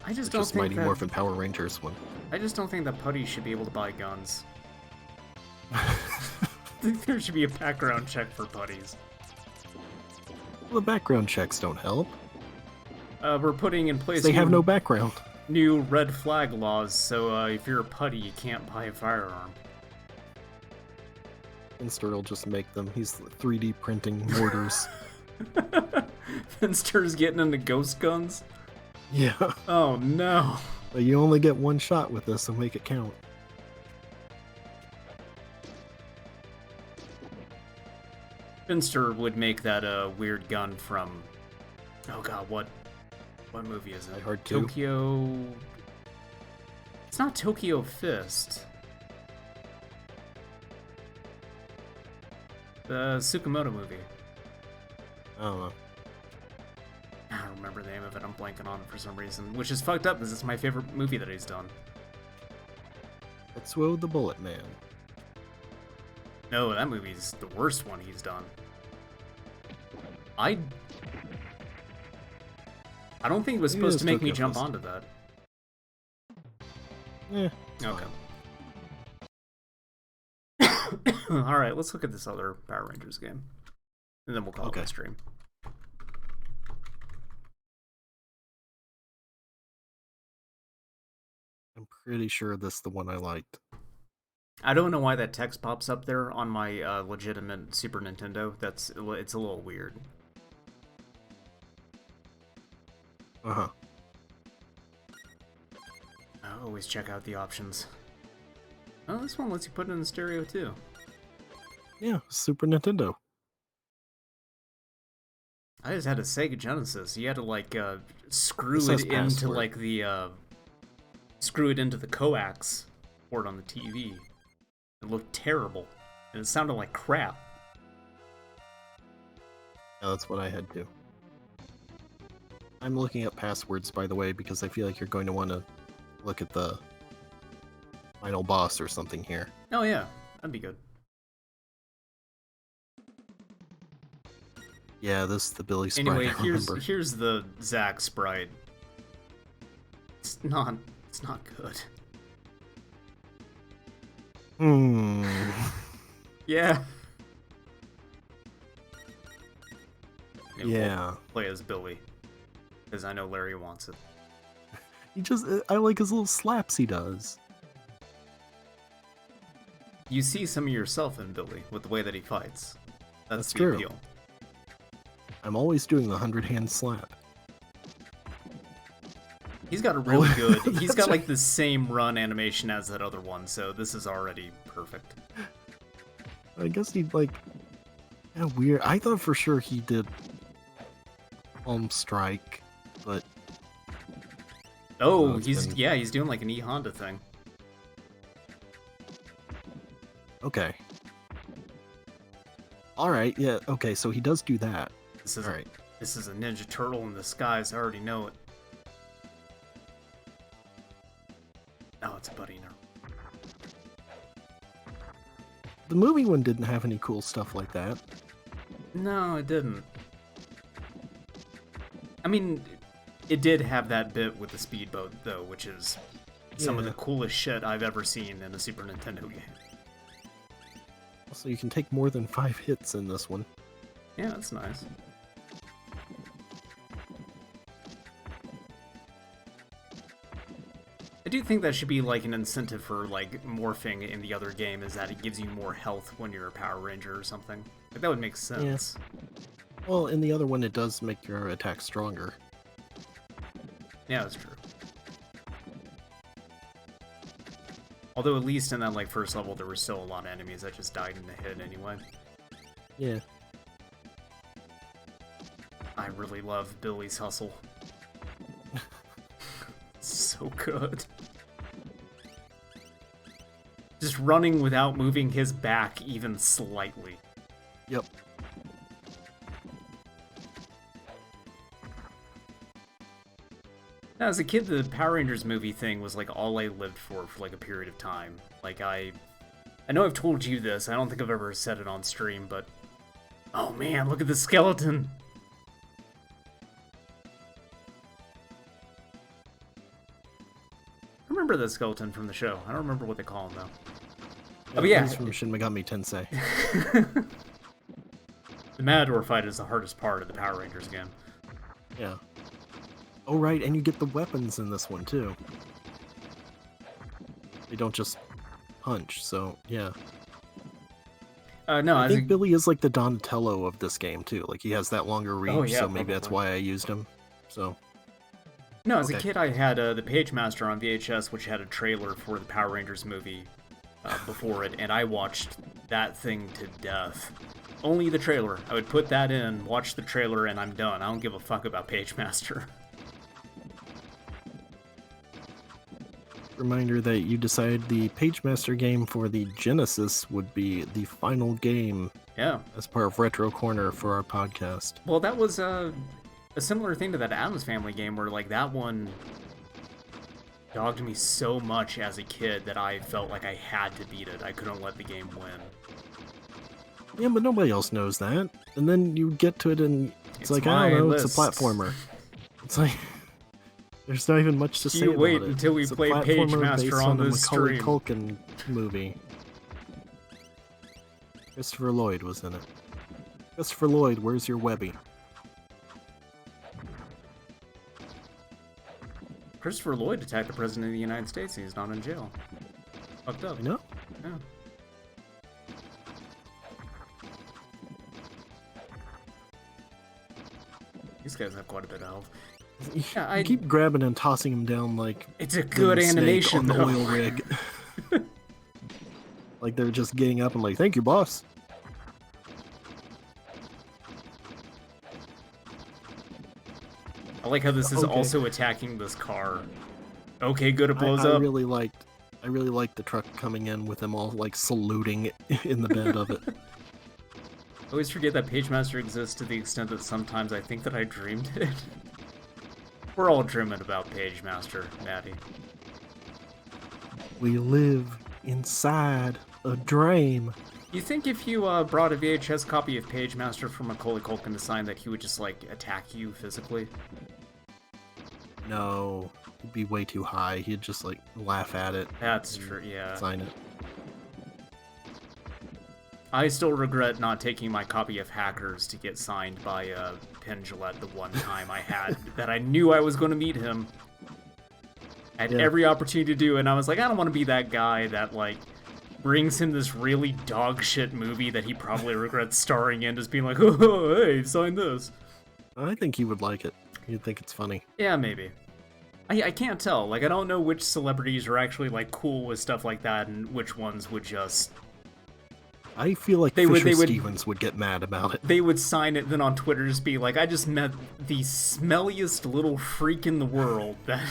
S1: I just
S2: Which
S1: don't
S2: is
S1: think
S2: Mighty
S1: that,
S2: Morphin Power Rangers one.
S1: I just don't think that putties should be able to buy guns. I think there should be a background check for putties.
S2: Well, the background checks don't help.
S1: We're putting in place
S2: They have no background.
S1: new red flag laws, so if you're a putty, you can't buy a firearm.
S2: Finster will just make them. He's 3D printing mortars.
S1: Finster's getting into ghost guns?
S2: Yeah.
S1: Oh no.
S2: But you only get one shot with this, so make it count.
S1: Finster would make that weird gun from... Oh god, what movie is it?
S2: Die Hard 2?
S1: Tokyo... It's not Tokyo Fist. The Tsukamoto movie.
S2: I don't know.
S1: I don't remember the name of it, I'm blanking on it for some reason. Which is fucked up, because it's my favorite movie that he's done.
S2: Tetsuo the Bullet Man.
S1: No, that movie's the worst one he's done. I don't think it was
S2: Maybe
S1: supposed
S2: it's
S1: to make me
S2: Tokyo
S1: jump
S2: Fist.
S1: onto that.
S2: It's
S1: Okay.
S2: fine.
S1: Alright, let's look at this other Power Rangers game. And then we'll call it a stream.
S2: I'm pretty sure this is the one I liked.
S1: I don't know why that text pops up there on my legitimate Super Nintendo. It's a little weird.
S2: Uh-huh.
S1: I always check out the options. Oh, this one lets you put it in stereo too.
S2: Yeah, Super Nintendo.
S1: I just had a Sega Genesis. You had to like screw
S2: It
S1: it
S2: says
S1: into
S2: password.
S1: like the screw it into the coax port on the TV. It looked terrible, and it sounded like crap.
S2: Yeah, that's what I had too. I'm looking up passwords, by the way, because I feel like you're going to want to look at the final boss or something here.
S1: Oh yeah, that'd be good.
S2: Yeah, this is the Billy sprite.
S1: Anyway,
S2: I remember.
S1: here's the Zack sprite. It's not good. Yeah. Maybe we'll
S2: Yeah.
S1: play as Billy, because I know Larry wants it.
S2: I like his little slaps he does.
S1: You see some of yourself in Billy with the way that he fights. That's the
S2: true.
S1: appeal.
S2: I'm always doing the 100-hand slap.
S1: He's got a really good. He's got
S2: That's
S1: like the same run animation as that other one, so this is already perfect.
S2: I guess he like. Yeah, weird. I thought for sure he did Palm Strike, but
S1: Oh,
S2: it's
S1: he's
S2: been-
S1: he's doing like an E Honda thing.
S2: okay. All right, yeah, okay. So he does do that.
S1: This is
S2: All right.
S1: This is a Ninja Turtle in disguise. I already know it. Oh, it's a buddy now.
S2: The movie one didn't have any cool stuff like that.
S1: No, it didn't. I mean, it did have that bit with the speedboat, though, which is some of
S2: Yeah.
S1: the coolest shit I've ever seen in a Super Nintendo game.
S2: So you can take more than 5 hits in this one.
S1: Yeah, that's nice. I do think that should be like an incentive for like morphing in the other game, is that it gives you more health when you're a Power Ranger or something. Like that would make sense.
S2: Well, in the other one, it does make your attack stronger.
S1: Yeah, that's true. Although at least in that like first level, there were still a lot of enemies that just died in the head anyway.
S2: Yeah.
S1: I really love Billy's hustle. So good. Just running without moving his back even slightly.
S2: Yep.
S1: Now, as a kid, the Power Rangers movie thing was like all I lived for like a period of time. Like I know I've told you this. I don't think I've ever said it on stream, but oh man, look at the skeleton. I remember the skeleton from the show. I don't remember what they call him though. Oh yeah,
S2: He's from Shin Megami Tensei.
S1: the Matador fight is the hardest part of the Power Rangers game.
S2: Yeah. Oh, right, and you get the weapons in this one, too. They don't just punch, so, yeah.
S1: No,
S2: I
S1: as a,
S2: think Billy is like the Donatello of this game, too. Like, he has that longer reach,
S1: yeah,
S2: so maybe that's
S1: probably.
S2: why I used him. So,
S1: no, as a
S2: okay.
S1: kid, I had the Page Master on VHS, which had a trailer for the Power Rangers movie before it, and I watched that thing to death. Only the trailer. I would put that in, watch the trailer, and I'm done. I don't give a fuck about Page Master.
S2: Reminder that you decided the Page Master game for the Genesis would be the final game
S1: Yeah.
S2: as part of Retro Corner for our podcast.
S1: Well, that was a similar thing to that Addams Family game, where like that one dogged me so much as a kid that I felt like I had to beat it. I couldn't let the game win.
S2: Yeah, but nobody else knows that. And then you get to it and it's like,
S1: my
S2: I don't know, it's
S1: list.
S2: a platformer. It's like, there's not even much to say
S1: You
S2: about
S1: wait
S2: it.
S1: until we
S2: It's a
S1: play Page
S2: platformer
S1: Master
S2: based
S1: on
S2: the
S1: this
S2: Macaulay
S1: stream.
S2: Culkin movie. Christopher Lloyd was in it. Christopher Lloyd, where's your Webby?
S1: Christopher Lloyd attacked the President of the United States and he's not in jail. Fucked up.
S2: I know.
S1: Yeah. These guys have quite a bit of health. Yeah,
S2: You keep grabbing and tossing him down like
S1: It's a
S2: the
S1: good
S2: snake
S1: animation,
S2: on the
S1: though.
S2: oil rig. Like they're just getting up and like, thank you, boss.
S1: I like how this is
S2: Okay.
S1: also attacking this car. Okay, good, it blows
S2: I
S1: up.
S2: really liked the truck coming in with them all like saluting in the bed of it.
S1: I always forget that Page Master exists to the extent that sometimes I think that I dreamed it. We're all dreaming about Page Master, Maddie.
S2: We live inside a dream.
S1: You think if you brought a VHS copy of Page Master from Macaulay Culkin to sign that he would just, like, attack you physically?
S2: No, it'd be way too high. He'd just like laugh at it,
S1: That's true, yeah.
S2: sign it.
S1: I still regret not taking my copy of Hackers to get signed by Penn Jillette the one time I had that I knew I was going to meet him. I had
S2: Yeah.
S1: every opportunity to do it, and I was like, I don't want to be that guy that, like, brings him this really dog shit movie that he probably regrets starring in, just being like, oh, hey, sign this.
S2: I think you would like it. You'd think it's funny.
S1: Yeah, maybe. I can't tell. Like, I don't know which celebrities are actually, like, cool with stuff like that and which ones would just...
S2: I feel like
S1: They would-
S2: Fisher
S1: they would-
S2: Stevens would get mad about it.
S1: They would sign it, then on Twitter just be like, I just met the smelliest little freak in the world that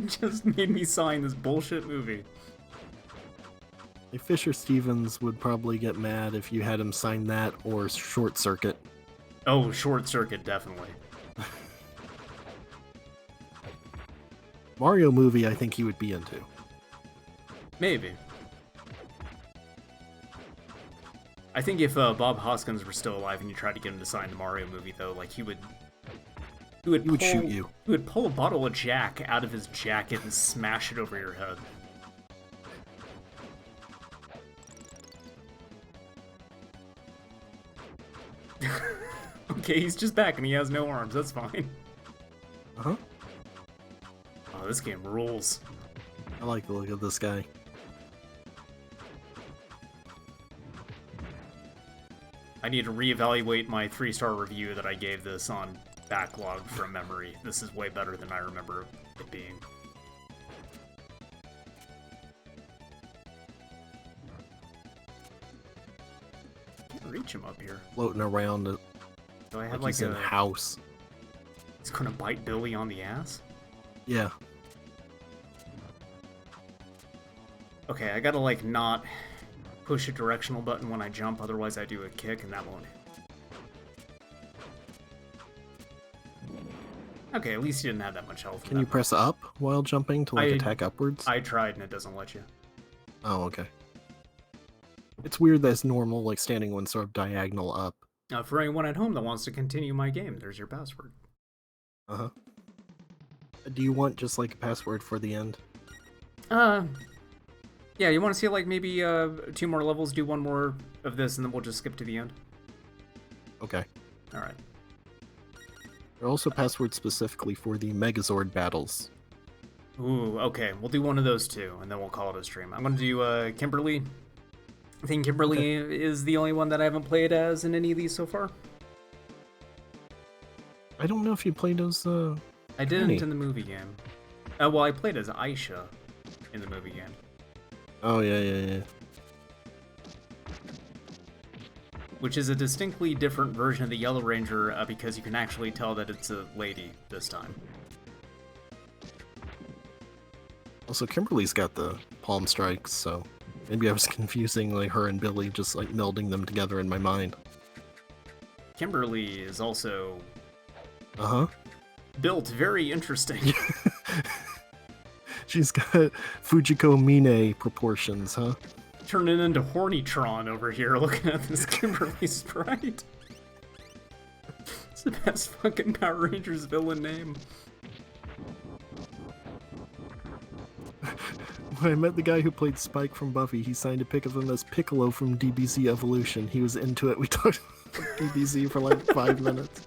S1: just made me sign this bullshit movie.
S2: Like, Fisher Stevens would probably get mad if you had him sign that or Short Circuit.
S1: Oh, Short Circuit, definitely.
S2: Mario movie, I think he would be into.
S1: Maybe. I think if Bob Hoskins were still alive and you tried to get him to sign the Mario movie, though, like, he would
S2: shoot you.
S1: He would pull a bottle of Jack out of his jacket and smash it over your head. Okay, he's just back and he has no arms. That's fine.
S2: Uh-huh.
S1: Oh, this game rules.
S2: I like the look of this guy.
S1: I need to reevaluate my 3-star review that I gave this on Backlog from memory. This is way better than I remember it being. Can't reach him up here.
S2: Floating around it
S1: Do I have
S2: like he's in
S1: a...
S2: house.
S1: He's gonna bite Billy on the ass?
S2: Yeah.
S1: Okay, I gotta, like, not push a directional button when I jump, otherwise I do a kick and that won't hit. Okay, at least he didn't have that much health.
S2: Can you press up while jumping to like attack upwards?
S1: I tried and it doesn't let you.
S2: Oh, okay. It's weird that it's normal, like standing one sort of diagonal up.
S1: For anyone at home that wants to continue my game, there's your password.
S2: Uh-huh. Do you want just like a password for the end?
S1: Yeah, you want to see like maybe 2 more levels, do 1 more of this, and then we'll just skip to the end?
S2: Okay.
S1: Alright.
S2: There are also passwords specifically for the Megazord battles.
S1: Ooh, okay, we'll do one of those too, and then we'll call it a stream. I'm gonna do Kimberly. I think Kimberly is the only one that I haven't played as in any of these so far.
S2: I don't know if you played as
S1: I didn't in the movie game. Well, I played as Aisha in the movie game.
S2: Oh, yeah.
S1: Which is a distinctly different version of the Yellow Ranger because you can actually tell that it's a lady this time.
S2: Also, Kimberly's got the palm strikes, so maybe I was confusing like her and Billy, just like melding them together in my mind.
S1: Kimberly is also
S2: Uh-huh.
S1: built very interesting.
S2: She's got Fujiko Mine proportions, huh?
S1: Turning into Hornytron over here looking at this Kimberly sprite. It's the best fucking Power Rangers villain name.
S2: When I met the guy who played Spike from Buffy, he signed a pic of him as Piccolo from DBZ Evolution. He was into it. We talked about DBZ for like 5 minutes.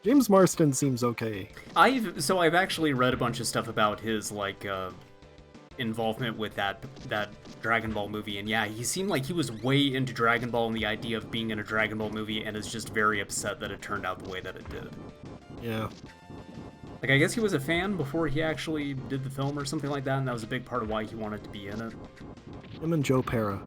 S2: James Marsden seems okay.
S1: I've actually read a bunch of stuff about his like involvement with that Dragon Ball movie, and yeah, he seemed like he was way into Dragon Ball and the idea of being in a Dragon Ball movie, and is just very upset that it turned out the way that it did.
S2: Yeah.
S1: Like, I guess he was a fan before he actually did the film or something like that, and that was a big part of why he wanted to be in it.
S2: Him and Joe Pera.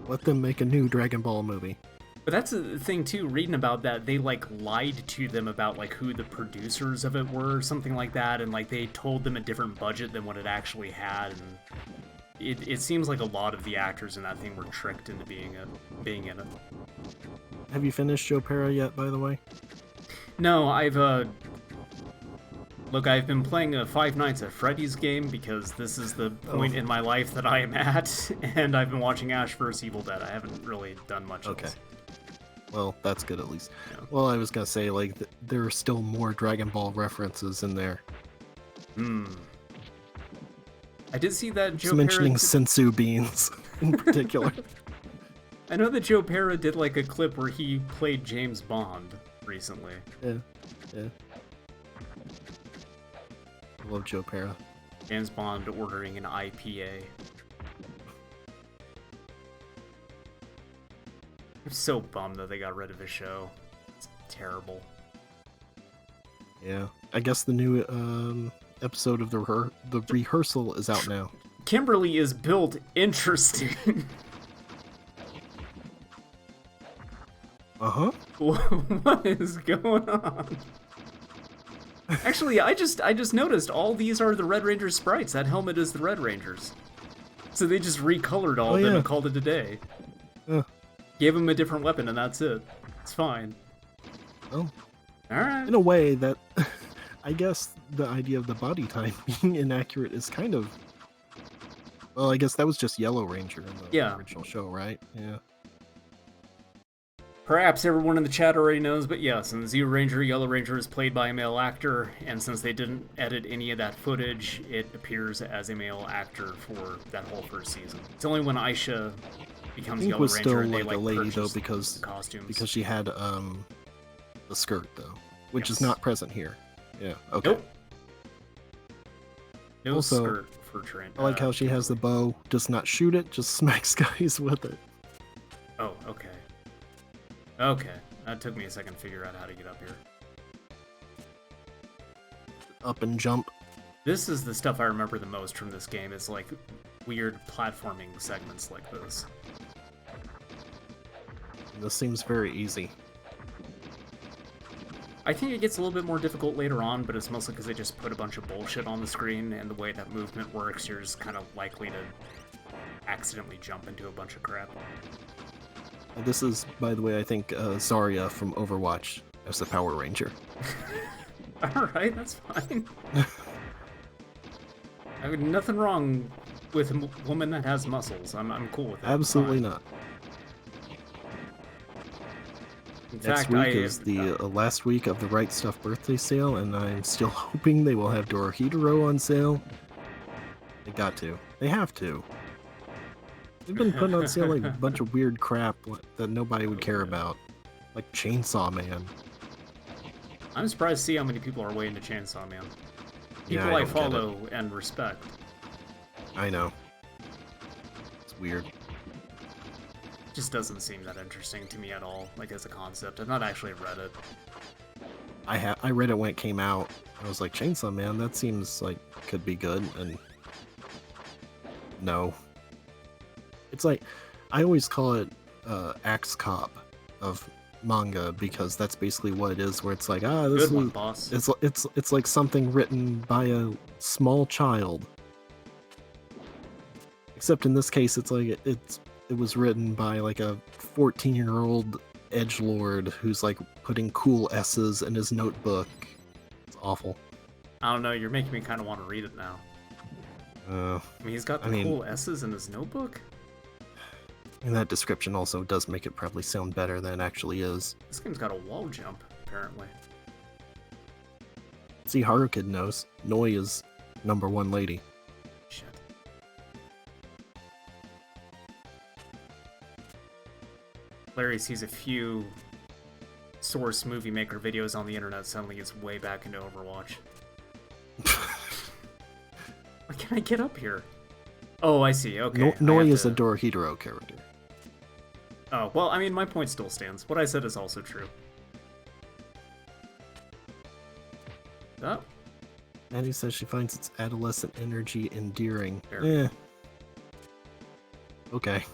S2: Let them make a new Dragon Ball movie.
S1: But that's the thing too, reading about that, they like lied to them about like who the producers of it were or something like that, and like they told them a different budget than what it actually had, and it seems like a lot of the actors in that thing were tricked into being in it.
S2: Have you finished Joe Pera yet, by the way?
S1: No, I've been playing a Five Nights at Freddy's game because this is the point in my life that I am at, and I've been watching Ash vs. Evil Dead. I haven't really done much else.
S2: Well, that's good at least.
S1: Yeah.
S2: Well, I was gonna say, like, there are still more Dragon Ball references in there.
S1: I did see that Joe
S2: Just mentioning
S1: Pera...
S2: sensu beans in particular.
S1: I know that Joe Pera did like a clip where he played James Bond recently.
S2: Yeah. I love Joe Pera.
S1: James Bond ordering an IPA. I'm so bummed that they got rid of his show. It's terrible.
S2: Yeah, I guess the new episode of the rehearsal is out now.
S1: Kimberly is built interesting.
S2: Uh-huh.
S1: What is going on? Actually, I just noticed all these are the Red Ranger sprites. That helmet is the Red Rangers. So they just recolored all of them and called it a day. Gave him a different weapon and that's it. It's fine.
S2: Oh.
S1: Alright.
S2: In a way, that I guess the idea of the body type being inaccurate is kind of... Well, I guess that was just Yellow Ranger in the original show, right? Yeah.
S1: Perhaps everyone in the chat already knows, but yes, in the Zeo Ranger, Yellow Ranger is played by a male actor, and since they didn't edit any of that footage, it appears as a male actor for that whole first season. It's only when Aisha becomes Yellow Ranger
S2: still
S1: and they
S2: like a lady though
S1: the costumes.
S2: because she had the skirt though, which is not present here. Yeah. Okay.
S1: Nope. No
S2: also,
S1: skirt for Trent.
S2: I like how she has the bow, does not shoot it, just smacks guys with it.
S1: Oh, okay. Okay, that took me a second to figure out how to get up here.
S2: Up and jump.
S1: This is the stuff I remember the most from this game, is like weird platforming segments like this.
S2: This seems very easy.
S1: I think it gets a little bit more difficult later on, but it's mostly because they just put a bunch of bullshit on the screen, and the way that movement works, you're just kind of likely to accidentally jump into a bunch of crap.
S2: This is, by the way, I think Zarya from Overwatch as the Power Ranger.
S1: Alright, that's fine. I mean, nothing wrong with a woman that has muscles. I'm cool with it.
S2: Absolutely not. Next week is the last week of the Right Stuff birthday sale, and I'm still hoping they will have Dorohedoro on sale. They got to. They have to. They've been putting on sale like a bunch of weird crap that nobody would care about. Like Chainsaw Man.
S1: I'm surprised to see how many people are way into Chainsaw Man. People I follow and respect.
S2: I know. It's weird.
S1: Just doesn't seem that interesting to me at all, like as a concept. I've not actually read it.
S2: I read it when it came out. I was like, Chainsaw Man, that seems like could be good, and no. It's like, I always call it Axe Cop of manga, because that's basically what it is, where it's like, this
S1: good one, boss.
S2: It's like something written by a small child. Except in this case, it's like it was written by like a 14-year-old edgelord who's like putting cool S's in his notebook. It's awful.
S1: I don't know, you're making me kind of want to read it now. I mean, he's got the cool S's in his notebook?
S2: And that description also does make it probably sound better than it actually is.
S1: This game's got a wall jump, apparently.
S2: See, Harukid knows. Noi is #1 lady.
S1: Shit. Larry sees a few Source Movie Maker videos on the internet, suddenly gets way back into Overwatch. Why can't I get up here? Oh, I see, okay.
S2: Noi is a Dorohedoro character.
S1: Oh, well, I mean, my point still stands. What I said is also true. Oh.
S2: Maddie says she finds its adolescent energy endearing. Okay.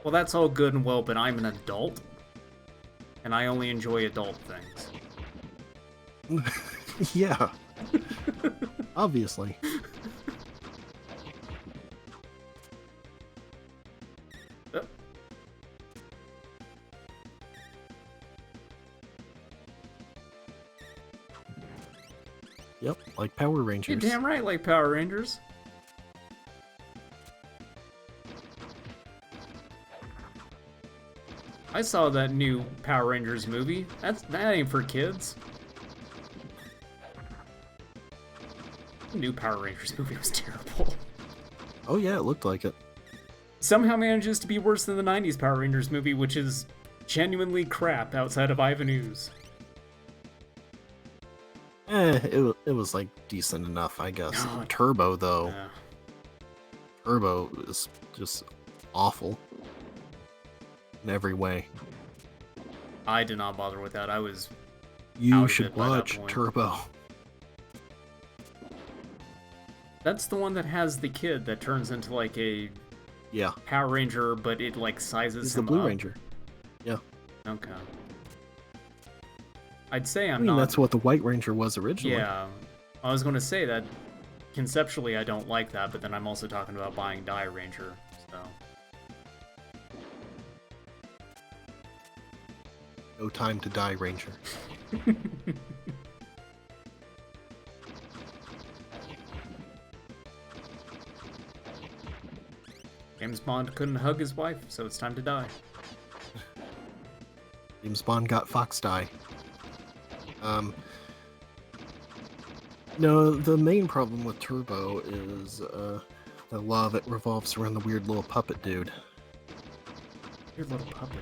S1: Well, that's all good and well, but I'm an adult, and I only enjoy adult things.
S2: Yeah. Obviously. Yep, like Power Rangers.
S1: You're damn right, like Power Rangers. I saw that new Power Rangers movie. That ain't for kids. The new Power Rangers movie was terrible.
S2: Oh yeah, it looked like it.
S1: Somehow manages to be worse than the 90s Power Rangers movie, which is genuinely crap outside of Ivan Ooze.
S2: It was like decent enough, I guess.
S1: No,
S2: Turbo though,
S1: yeah.
S2: Turbo is just awful in every way.
S1: I did not bother with that. I was out
S2: You
S1: of
S2: should
S1: it by that
S2: watch
S1: point.
S2: Turbo.
S1: That's the one that has the kid that turns into like a
S2: Yeah,
S1: Power Ranger, but it like sizes
S2: he's
S1: him
S2: the Blue
S1: up.
S2: Ranger. Yeah,
S1: Okay. I'd say
S2: I
S1: I'm
S2: mean
S1: not.
S2: that's what the White Ranger was originally.
S1: Yeah, I was going to say that conceptually I don't like that, but then I'm also talking about buying Die Ranger, so.
S2: No Time to Die Ranger.
S1: James Bond couldn't hug his wife, so it's time to die.
S2: James Bond got Fox Die. No, the main problem with Turbo is a lot of it revolves around the weird little puppet dude.
S1: Your little puppet.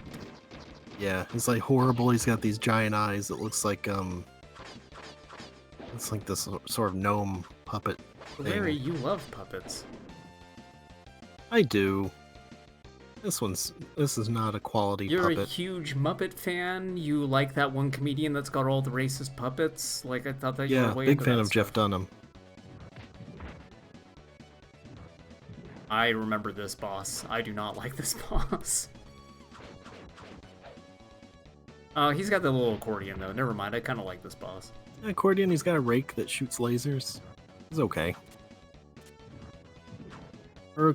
S2: Yeah, he's like horrible. He's got these giant eyes. It looks like it's like this sort of gnome puppet thing.
S1: Larry, you love puppets.
S2: I do. This is not a quality
S1: You're a
S2: puppet.
S1: huge Muppet fan. You like that one comedian that's got all the racist puppets. Like I thought that you
S2: Yeah,
S1: were way
S2: big
S1: into
S2: fan
S1: that
S2: of Jeff
S1: stuff.
S2: Dunham.
S1: I remember this boss. I do not like this boss. He's got the little accordion though. Never mind. I kind of like this boss.
S2: Accordion, he's got a rake that shoots lasers. It's okay.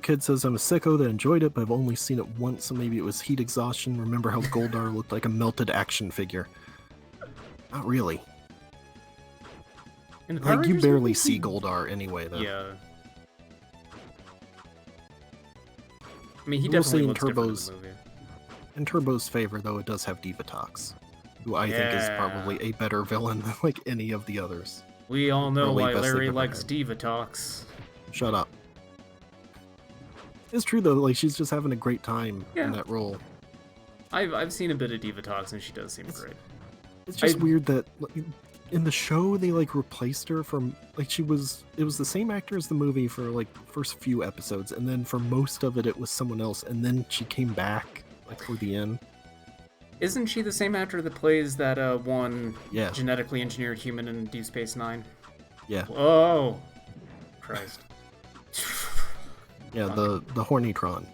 S2: Kid says, I'm a sicko that enjoyed it, but I've only seen it once, so maybe it was heat exhaustion. Remember how Goldar looked like a melted action figure? Not really.
S1: In the
S2: Like,
S1: Power
S2: you
S1: Rangers
S2: barely
S1: movie?
S2: see Goldar anyway, though.
S1: Yeah. I mean, he
S2: We'll see
S1: definitely
S2: in
S1: looks different in
S2: Turbo's-
S1: the movie.
S2: In Turbo's favor, though, it does have Divatox, who I think is
S1: Yeah.
S2: probably a better villain than, like, any of the others.
S1: We all know
S2: Probably
S1: why
S2: best they've
S1: Larry
S2: ever
S1: likes
S2: had.
S1: Diva Talks.
S2: Shut up. It's true, though. Like, she's just having a great time
S1: Yeah.
S2: in that role.
S1: I've seen a bit of Diva Talks and she does seem great.
S2: It's just
S1: I-
S2: weird that like, in the show they like replaced her from like it was the same actor as the movie for like first few episodes, and then for most of it it was someone else, and then she came back like for the end.
S1: Isn't she the same actor that plays that one
S2: Yeah,
S1: genetically engineered human in Deep Space Nine?
S2: yeah,
S1: Oh, Christ.
S2: yeah.
S1: Fuck.
S2: The Hornitron.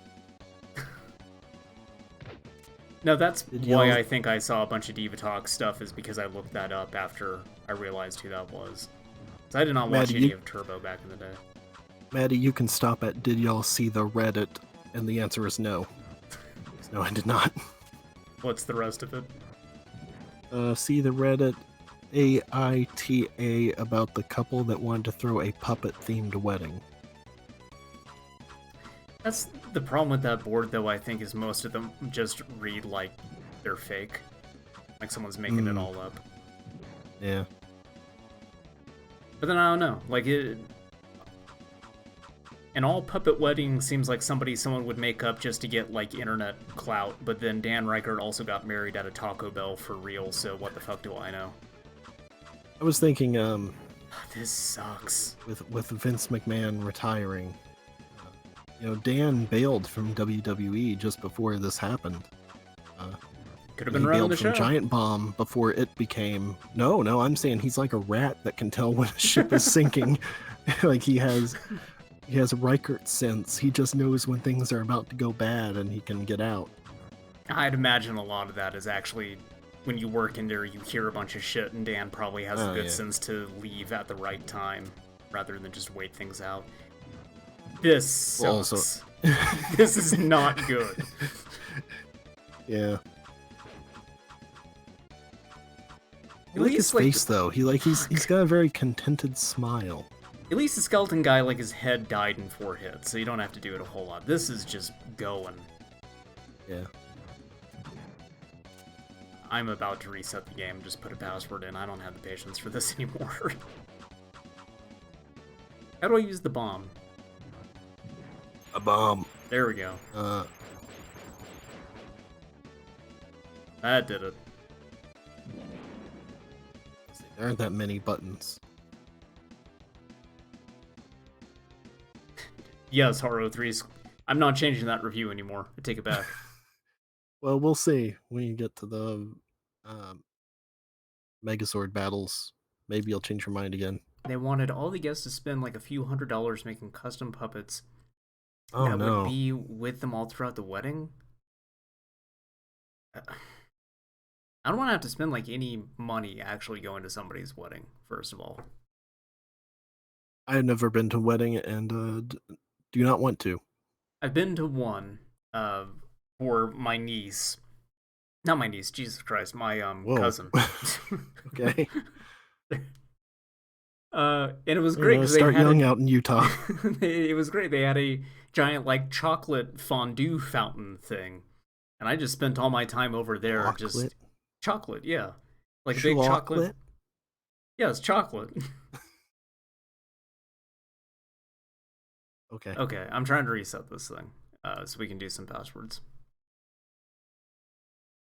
S1: No, that's
S2: Did
S1: why
S2: y'all-
S1: I think I saw a bunch of Diva Talk stuff, is because I looked that up after I realized who that was. So I did not watch
S2: Maddie,
S1: any
S2: you-
S1: of Turbo back in the day.
S2: Maddie, you can stop at did y'all see the Reddit? And the answer is no. No, I did not.
S1: What's the rest of it?
S2: See the Reddit AITA about the couple that wanted to throw a puppet-themed wedding.
S1: That's the problem with that board, though, I think, is most of them just read like they're fake. Like someone's making it all up.
S2: Yeah.
S1: But then I don't know. Like, an all puppet wedding seems like someone would make up just to get, like, internet clout. But then Dan Reichert also got married at a Taco Bell for real, so what the fuck do I know?
S2: I was thinking,
S1: This sucks.
S2: with Vince McMahon retiring, Dan bailed from WWE just before this happened.
S1: Could have
S2: He
S1: been running
S2: bailed
S1: the
S2: from
S1: show.
S2: Giant Bomb before it became. No, I'm saying he's like a rat that can tell when a ship is sinking. Like he has Reichert sense. He just knows when things are about to go bad and he can get out.
S1: I'd imagine a lot of that is actually when you work in there, you hear a bunch of shit, and Dan probably has the
S2: Oh,
S1: good
S2: yeah.
S1: sense to leave at the right time rather than just wait things out. This
S2: Well,
S1: sucks.
S2: also-
S1: This is not good.
S2: Yeah. I
S1: At
S2: like his
S1: least, like,
S2: face though. He's got a very contented smile.
S1: At least the skeleton guy, like, his head died in 4 hits, so you don't have to do it a whole lot. This is just going.
S2: Yeah.
S1: I'm about to reset the game, just put a password in. I don't have the patience for this anymore. How do I use the bomb?
S2: A bomb.
S1: There we go.
S2: Let's
S1: That did it.
S2: There aren't that many buttons.
S1: Yes, Haro 3's. I'm not changing that review anymore. I take it back.
S2: Well, we'll see when you get to the um, Megazord battles. Maybe you'll change your mind again.
S1: They wanted all the guests to spend like a few $100s making custom puppets
S2: Oh
S1: that would
S2: no.
S1: be with them all throughout the wedding. I don't want to have to spend like any money actually going to somebody's wedding, first of all.
S2: I've never been to a wedding and do not want to.
S1: I've been to one for my niece. Not my niece, Jesus Christ, my
S2: Whoa.
S1: cousin.
S2: Okay.
S1: And it was great because
S2: start young out in Utah.
S1: It was great. They had a giant like chocolate fondue fountain thing, and I just spent all my time over there just chocolate, yeah, like a big chocolate. Yeah, it's chocolate.
S2: Okay.
S1: Okay, I'm trying to reset this thing so we can do some passwords.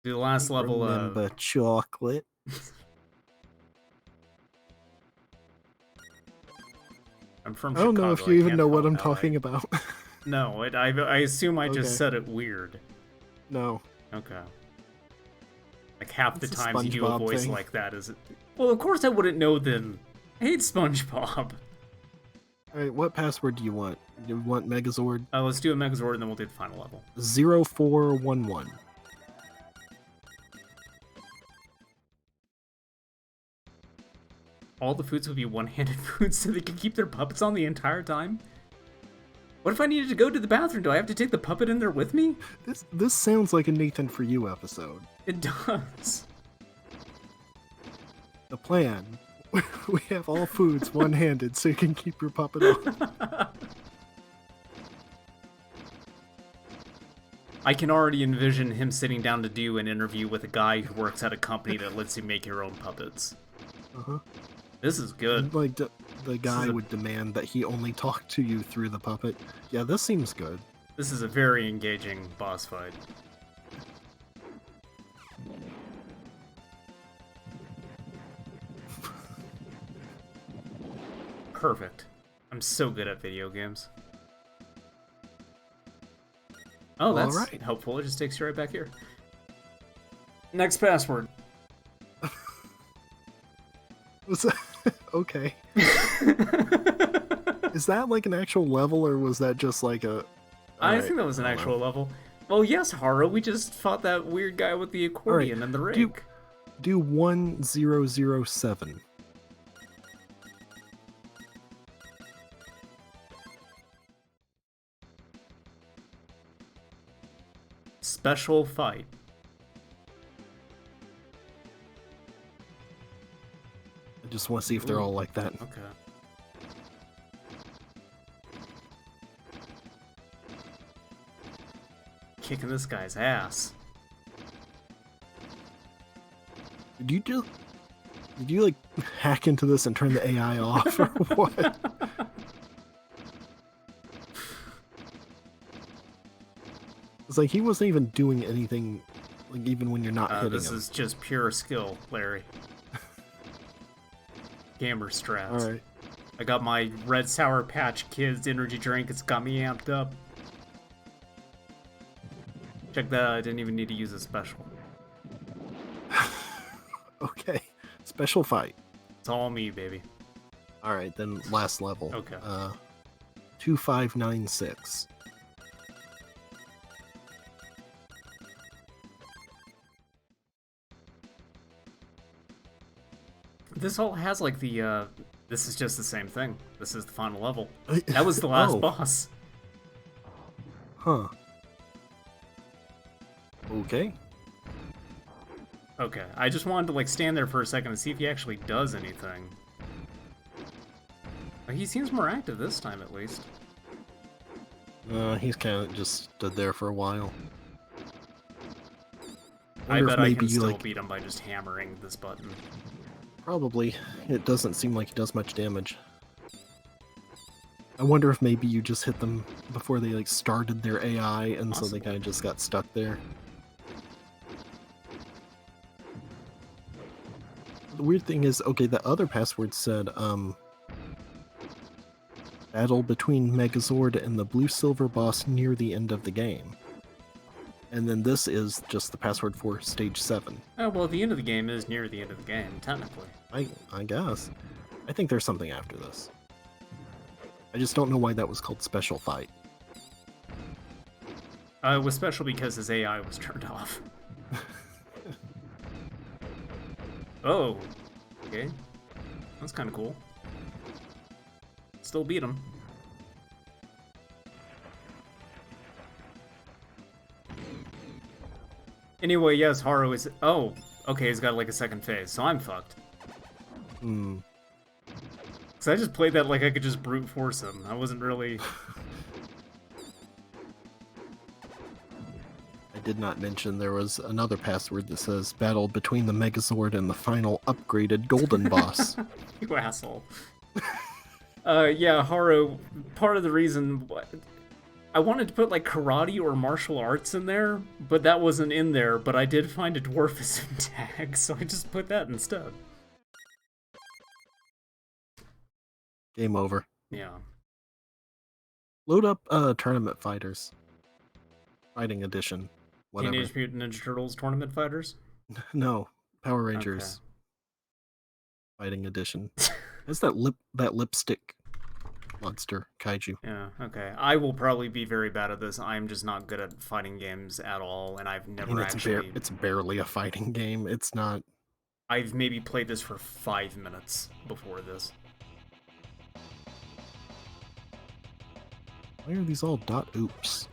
S1: Do the last level.
S2: Remember chocolate.
S1: I'm from
S2: I don't
S1: Chicago.
S2: know if you even know what I'm talking about.
S1: No, I assume I just said it weird.
S2: No.
S1: Okay. Like half the
S2: It's a
S1: times you do a voice
S2: thing.
S1: like that is. Well, of course I wouldn't know then. I hate SpongeBob.
S2: Alright, what password do you want? Do you want Megazord?
S1: Let's do a Megazord and then we'll do the final level.
S2: 0411.
S1: All the foods would be one-handed foods so they can keep their puppets on the entire time? What if I needed to go to the bathroom? Do I have to take the puppet in there with me?
S2: This sounds like a Nathan For You episode.
S1: It does.
S2: The plan. We have all foods one-handed so you can keep your puppet on.
S1: I can already envision him sitting down to do an interview with a guy who works at a company that lets you make your own puppets.
S2: Uh-huh.
S1: This is good.
S2: And, like, the guy would demand that he only talk to you through the puppet. Yeah, this seems good.
S1: This is a very engaging boss fight. Perfect. I'm so good at video games. Oh, that's helpful. It just takes you right back here. Next password.
S2: Was that... Okay. Is that like an actual level, or was that just like a...
S1: I think that was an actual level. Well, yes, Haro, we just fought that weird guy with the accordion and the rake.
S2: Do 1007.
S1: Special fight.
S2: I just want to see if they're all like that.
S1: Okay. Kicking this guy's ass.
S2: Did you like hack into this and turn the AI off or what? It's like he wasn't even doing anything, like even when you're not hitting him.
S1: This is just pure skill, Larry. Gamer strats.
S2: Alright.
S1: I got my Red Sour Patch Kids energy drink. It's got me amped up. Check that out. I didn't even need to use a special.
S2: Okay. Special fight.
S1: It's all me, baby.
S2: Alright, then last level.
S1: Okay.
S2: 2596.
S1: This all has like the, this is just the same thing. This is the final level. That was the last boss.
S2: Huh. Okay.
S1: Okay, I just wanted to like stand there for a second and see if he actually does anything. He seems more active this time, at least.
S2: He's kind of just stood there for a while.
S1: I bet I can still beat him by just hammering this button.
S2: Probably. It doesn't seem like he does much damage. I wonder if maybe you just hit them before they like started their AI, and so they kind of just got stuck there. the weird thing is, okay, the other password said, battle between Megazord and the blue silver boss near the end of the game. And then this is just the password for stage 7.
S1: Oh, well, the end of the game is near the end of the game, technically.
S2: I guess. I think there's something after this. I just don't know why that was called Special Fight.
S1: It was special because his AI was turned off. Oh, okay. That's kind of cool. Still beat him. Anyway, yes, Haru is... Oh, okay, he's got like a second phase, so I'm fucked.
S2: Hmm.
S1: So I just played that like I could just brute force him. I wasn't really...
S2: I did not mention there was another password that says battle between the Megazord and the final upgraded golden boss.
S1: You asshole. Yeah, Haru, part of the reason... I wanted to put like karate or martial arts in there, but that wasn't in there, but I did find a dwarfism tag, so I just put that instead.
S2: Game over.
S1: Yeah.
S2: Load up Tournament Fighters. Fighting Edition. Whatever.
S1: Teenage Mutant Ninja Turtles Tournament Fighters?
S2: No. Power Rangers.
S1: Okay.
S2: Fighting Edition. It's that lipstick monster kaiju.
S1: Yeah, okay. I will probably be very bad at this. I'm just not good at fighting games at all, and I've never actually...
S2: It's barely a fighting game. It's not...
S1: I've maybe played this for 5 minutes before this.
S2: Why are these all .oops?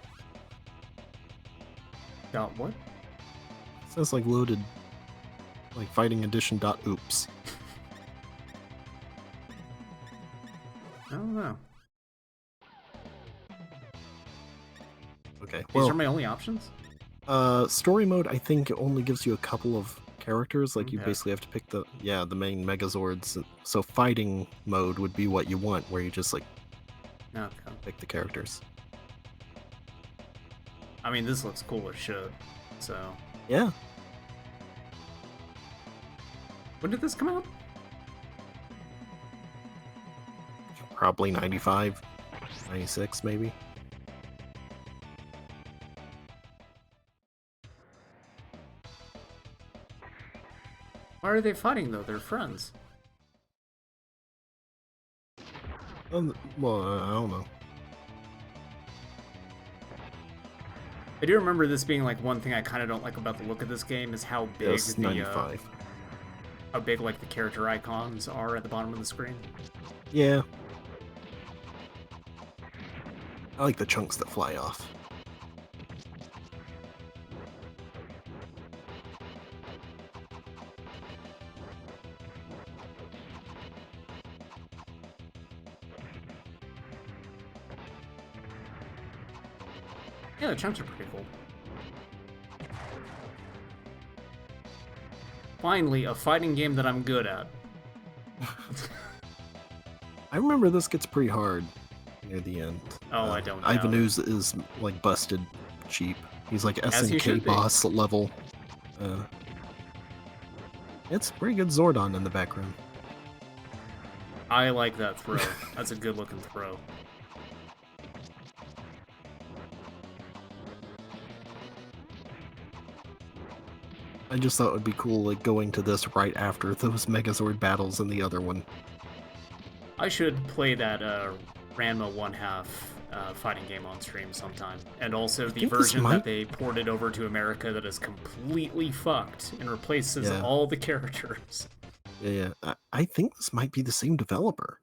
S1: Got what?
S2: It says like loaded... like Fighting Edition .oops.
S1: I don't know.
S2: Okay,
S1: These are my only options?
S2: Story mode, I think, only gives you a couple of characters. Like, you
S1: Okay.
S2: basically have to pick the main Megazords. So fighting mode would be what you want, where you just, like,
S1: Okay.
S2: pick the characters.
S1: I mean, this looks cool as shit, so...
S2: Yeah.
S1: When did this come out?
S2: Probably 95, 96, maybe.
S1: Why are they fighting, though? They're friends.
S2: Well, I don't know.
S1: I do remember this being, like, one thing I kind of don't like about the look of this game is how big
S2: Yes, 95.
S1: How big, like, the character icons are at the bottom of the screen.
S2: Yeah. I like the chunks that fly off.
S1: Yeah, the chunks are pretty cool. Finally, a fighting game that I'm good at.
S2: I remember this gets pretty hard near the end.
S1: Oh, I don't doubt
S2: Ivanuz is like busted cheap. He's like
S1: As he
S2: SNK
S1: should be.
S2: boss level. It's pretty good Zordon in the background.
S1: I like that throw. That's a good looking throw.
S2: I just thought it would be cool, like, going to this right after those Megazord battles in the other one.
S1: I should play that Ranma 1/2 fighting game on stream sometime. And also the
S2: think this
S1: version
S2: might-
S1: that they ported over to America that is completely fucked and replaces
S2: Yeah.
S1: all the characters.
S2: Yeah, I think this might be the same developer.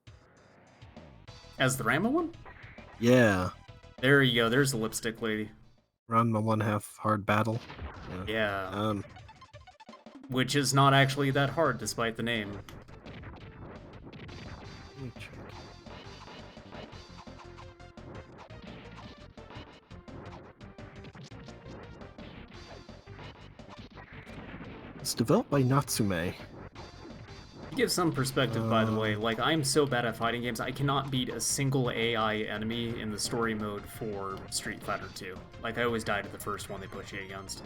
S1: As the Ranma one?
S2: Yeah,
S1: There you go, there's the lipstick lady.
S2: Ranma 1/2 hard battle.
S1: Yeah. Which is not actually that hard despite the name.
S2: Let me check. It's developed by Natsume.
S1: To give some perspective, by the way, like, I'm so bad at fighting games, I cannot beat a single AI enemy in the story mode for Street Fighter 2. Like, I always die to the first one they put you against.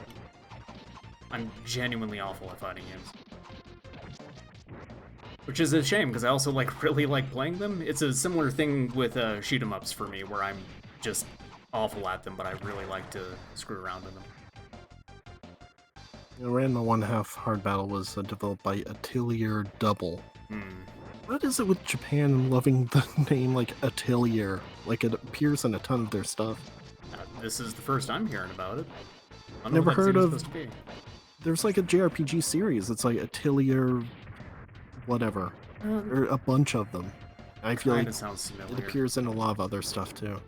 S1: I'm genuinely awful at fighting games. Which is a shame because I also like really like playing them. It's a similar thing with shoot 'em ups for me, where I'm just awful at them, but I really like to screw around in them.
S2: Ranma 1/2 Hard Battle was developed by Atelier Double. What is it with Japan loving the name like Atelier? Like it appears in a ton of their stuff.
S1: This is the first I'm hearing about it. I don't know
S2: Never
S1: what that's
S2: heard
S1: even
S2: of.
S1: supposed to be.
S2: There's like a JRPG series. It's like Atelier, whatever, or a bunch of them. I feel like
S1: Sounds familiar.
S2: it appears in a lot of other stuff too.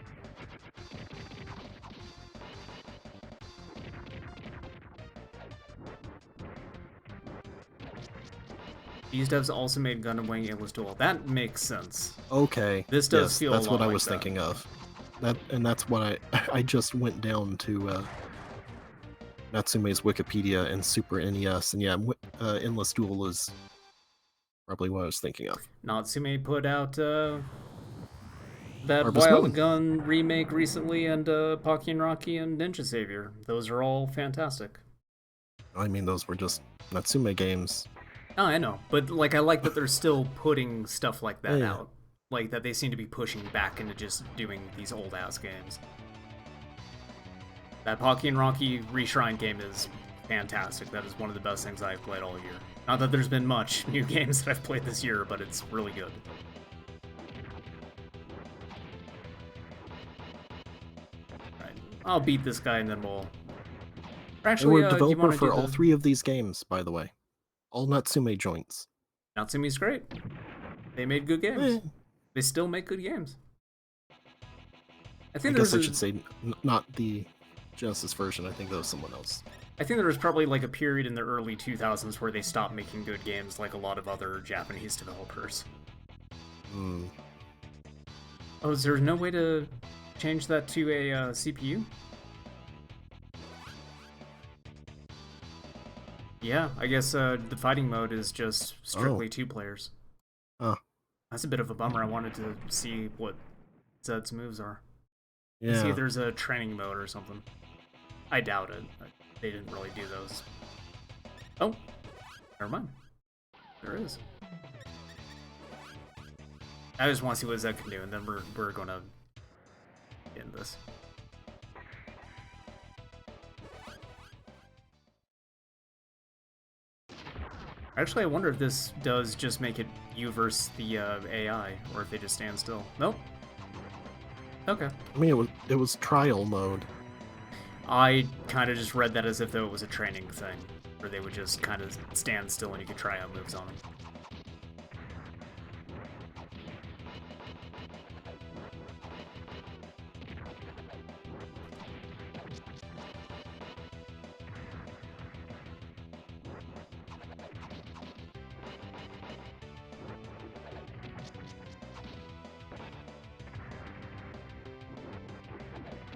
S1: These devs also made Gundam Wing Endless Duel. That makes sense.
S2: Okay.
S1: This does
S2: yes,
S1: feel
S2: that's
S1: a
S2: what
S1: lot
S2: I
S1: like
S2: was
S1: that.
S2: thinking of. That's what I just went down to Natsume's Wikipedia and Super NES, and yeah, Endless Duel is probably what I was thinking of.
S1: Natsume put out that
S2: Harvest
S1: Wild
S2: Moon.
S1: Gun remake recently, and Pocky and Rocky and Ninja Savior. Those are all fantastic.
S2: I mean, those were just Natsume games.
S1: Oh, I know, but like I like that they're still putting stuff like that
S2: Yeah.
S1: out. Like that they seem to be pushing back into just doing these old ass games. That Pocky and Rocky Reshrine game is fantastic. That is one of the best things I've played all year. Not that there's been much new games that I've played this year, but it's really good. Right. I'll beat this guy and then we'll...
S2: They
S1: Actually,
S2: were
S1: do you
S2: developer
S1: want to
S2: for
S1: do
S2: all
S1: the...
S2: 3 of these games, by the way. All Natsume joints.
S1: Natsume's great. They made good games.
S2: Eh,
S1: They still make good games. I
S2: I
S1: think
S2: guess I
S1: there's
S2: should say not the Genesis version. I think that was someone else.
S1: I think there was probably like a period in the early 2000s where they stopped making good games like a lot of other Japanese developers.
S2: Hmm.
S1: Oh, is there no way to change that to a CPU? Yeah, I guess the fighting mode is just strictly 2 players.
S2: Huh.
S1: That's a bit of a bummer. I wanted to see what Zed's moves are.
S2: Yeah.
S1: See if there's a training mode or something. I doubt it. They didn't really do those. Oh, never mind. There is. I just want to see what Zed can do, and then we're gonna end this. Actually, I wonder if this does just make it you versus the AI, or if they just stand still. Nope. Okay.
S2: I mean, it was trial mode.
S1: I kind of just read that as if though it was a training thing, where they would just kind of stand still and you could try out moves on them.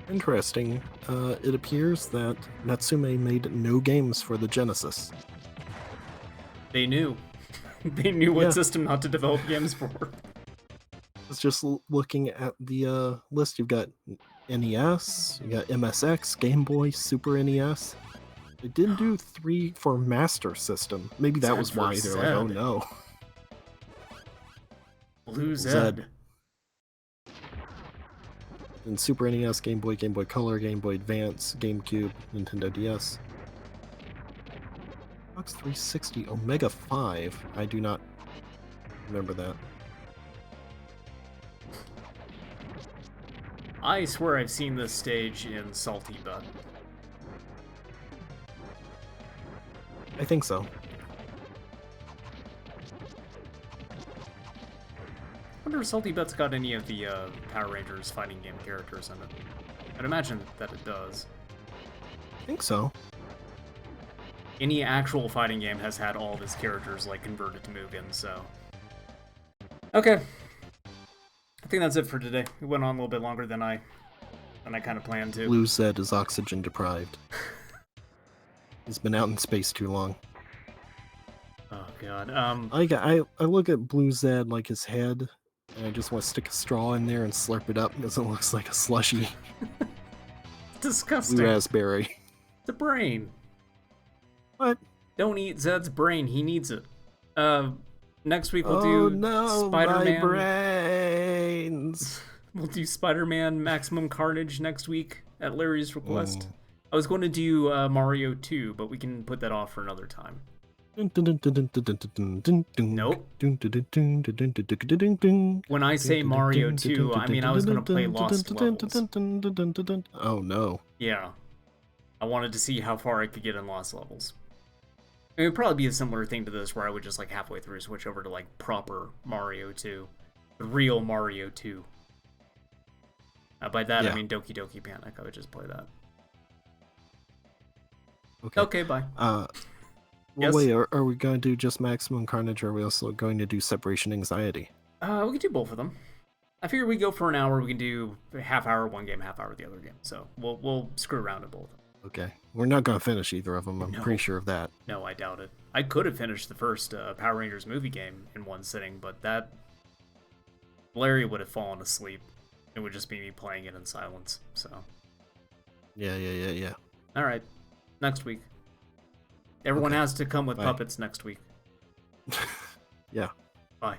S2: Interesting. It appears that Natsume made no games for the Genesis.
S1: They knew. They knew what
S2: Yeah.
S1: system not to develop games for.
S2: I was just looking at the list. You've got NES, you got MSX, Game Boy, Super NES. They didn't do 3 for Master System. Maybe that
S1: Zed
S2: was why
S1: versus
S2: they're like, oh
S1: Zed.
S2: no.
S1: Blue Zed.
S2: Zed. And Super NES, Game Boy, Game Boy Color, Game Boy Advance, GameCube, Nintendo DS. Xbox 360, Omega 5. I do not remember that.
S1: I swear I've seen this stage in Salty Butt.
S2: I think so.
S1: I wonder if Salty Butt's got any of the Power Rangers fighting game characters in it. I'd imagine that it does.
S2: I think so.
S1: Any actual fighting game has had all of its characters like converted to Mugen, so. Okay. I think that's it for today. It went on a little bit longer than I kind of planned to.
S2: Blue Zed is oxygen deprived. He's been out in space too long.
S1: Oh god.
S2: I look at Blue Zed like his head, and I just want to stick a straw in there and slurp it up because it looks like a slushy
S1: Disgusting.
S2: blue raspberry.
S1: The brain.
S2: What?
S1: Don't eat Zed's brain. He needs it. Next week we'll
S2: Oh
S1: do
S2: no, my
S1: Spider-Man.
S2: brains.
S1: We'll do Spider-Man Maximum Carnage next week at Larry's request.
S2: Mm.
S1: I was going to do Mario 2, but we can put that off for another time. Nope. When I say Mario 2, I mean I was going to play Lost Levels.
S2: Oh no.
S1: Yeah. I wanted to see how far I could get in Lost Levels. It would probably be a similar thing to this, where I would just like halfway through switch over to like proper Mario 2. The real Mario 2. By that,
S2: Yeah.
S1: I mean Doki Doki Panic. I would just play that.
S2: Okay.
S1: Okay, bye.
S2: Well,
S1: Yes?
S2: wait, are we going to do just Maximum Carnage, or are we also going to do Separation Anxiety?
S1: We can do both of them. I figure we go for an hour. We can do half hour one game, half hour the other game. So we'll screw around at both of them.
S2: Okay. We're not going to finish either of them. I'm
S1: No.
S2: pretty sure of that.
S1: No, I doubt it. I could have finished the first Power Rangers movie game in one sitting, but that Larry would have fallen asleep. It would just be me playing it in silence. So,
S2: Yeah.
S1: all right, next week. Everyone
S2: Okay.
S1: has to come with
S2: Bye.
S1: puppets next week.
S2: Yeah.
S1: Bye.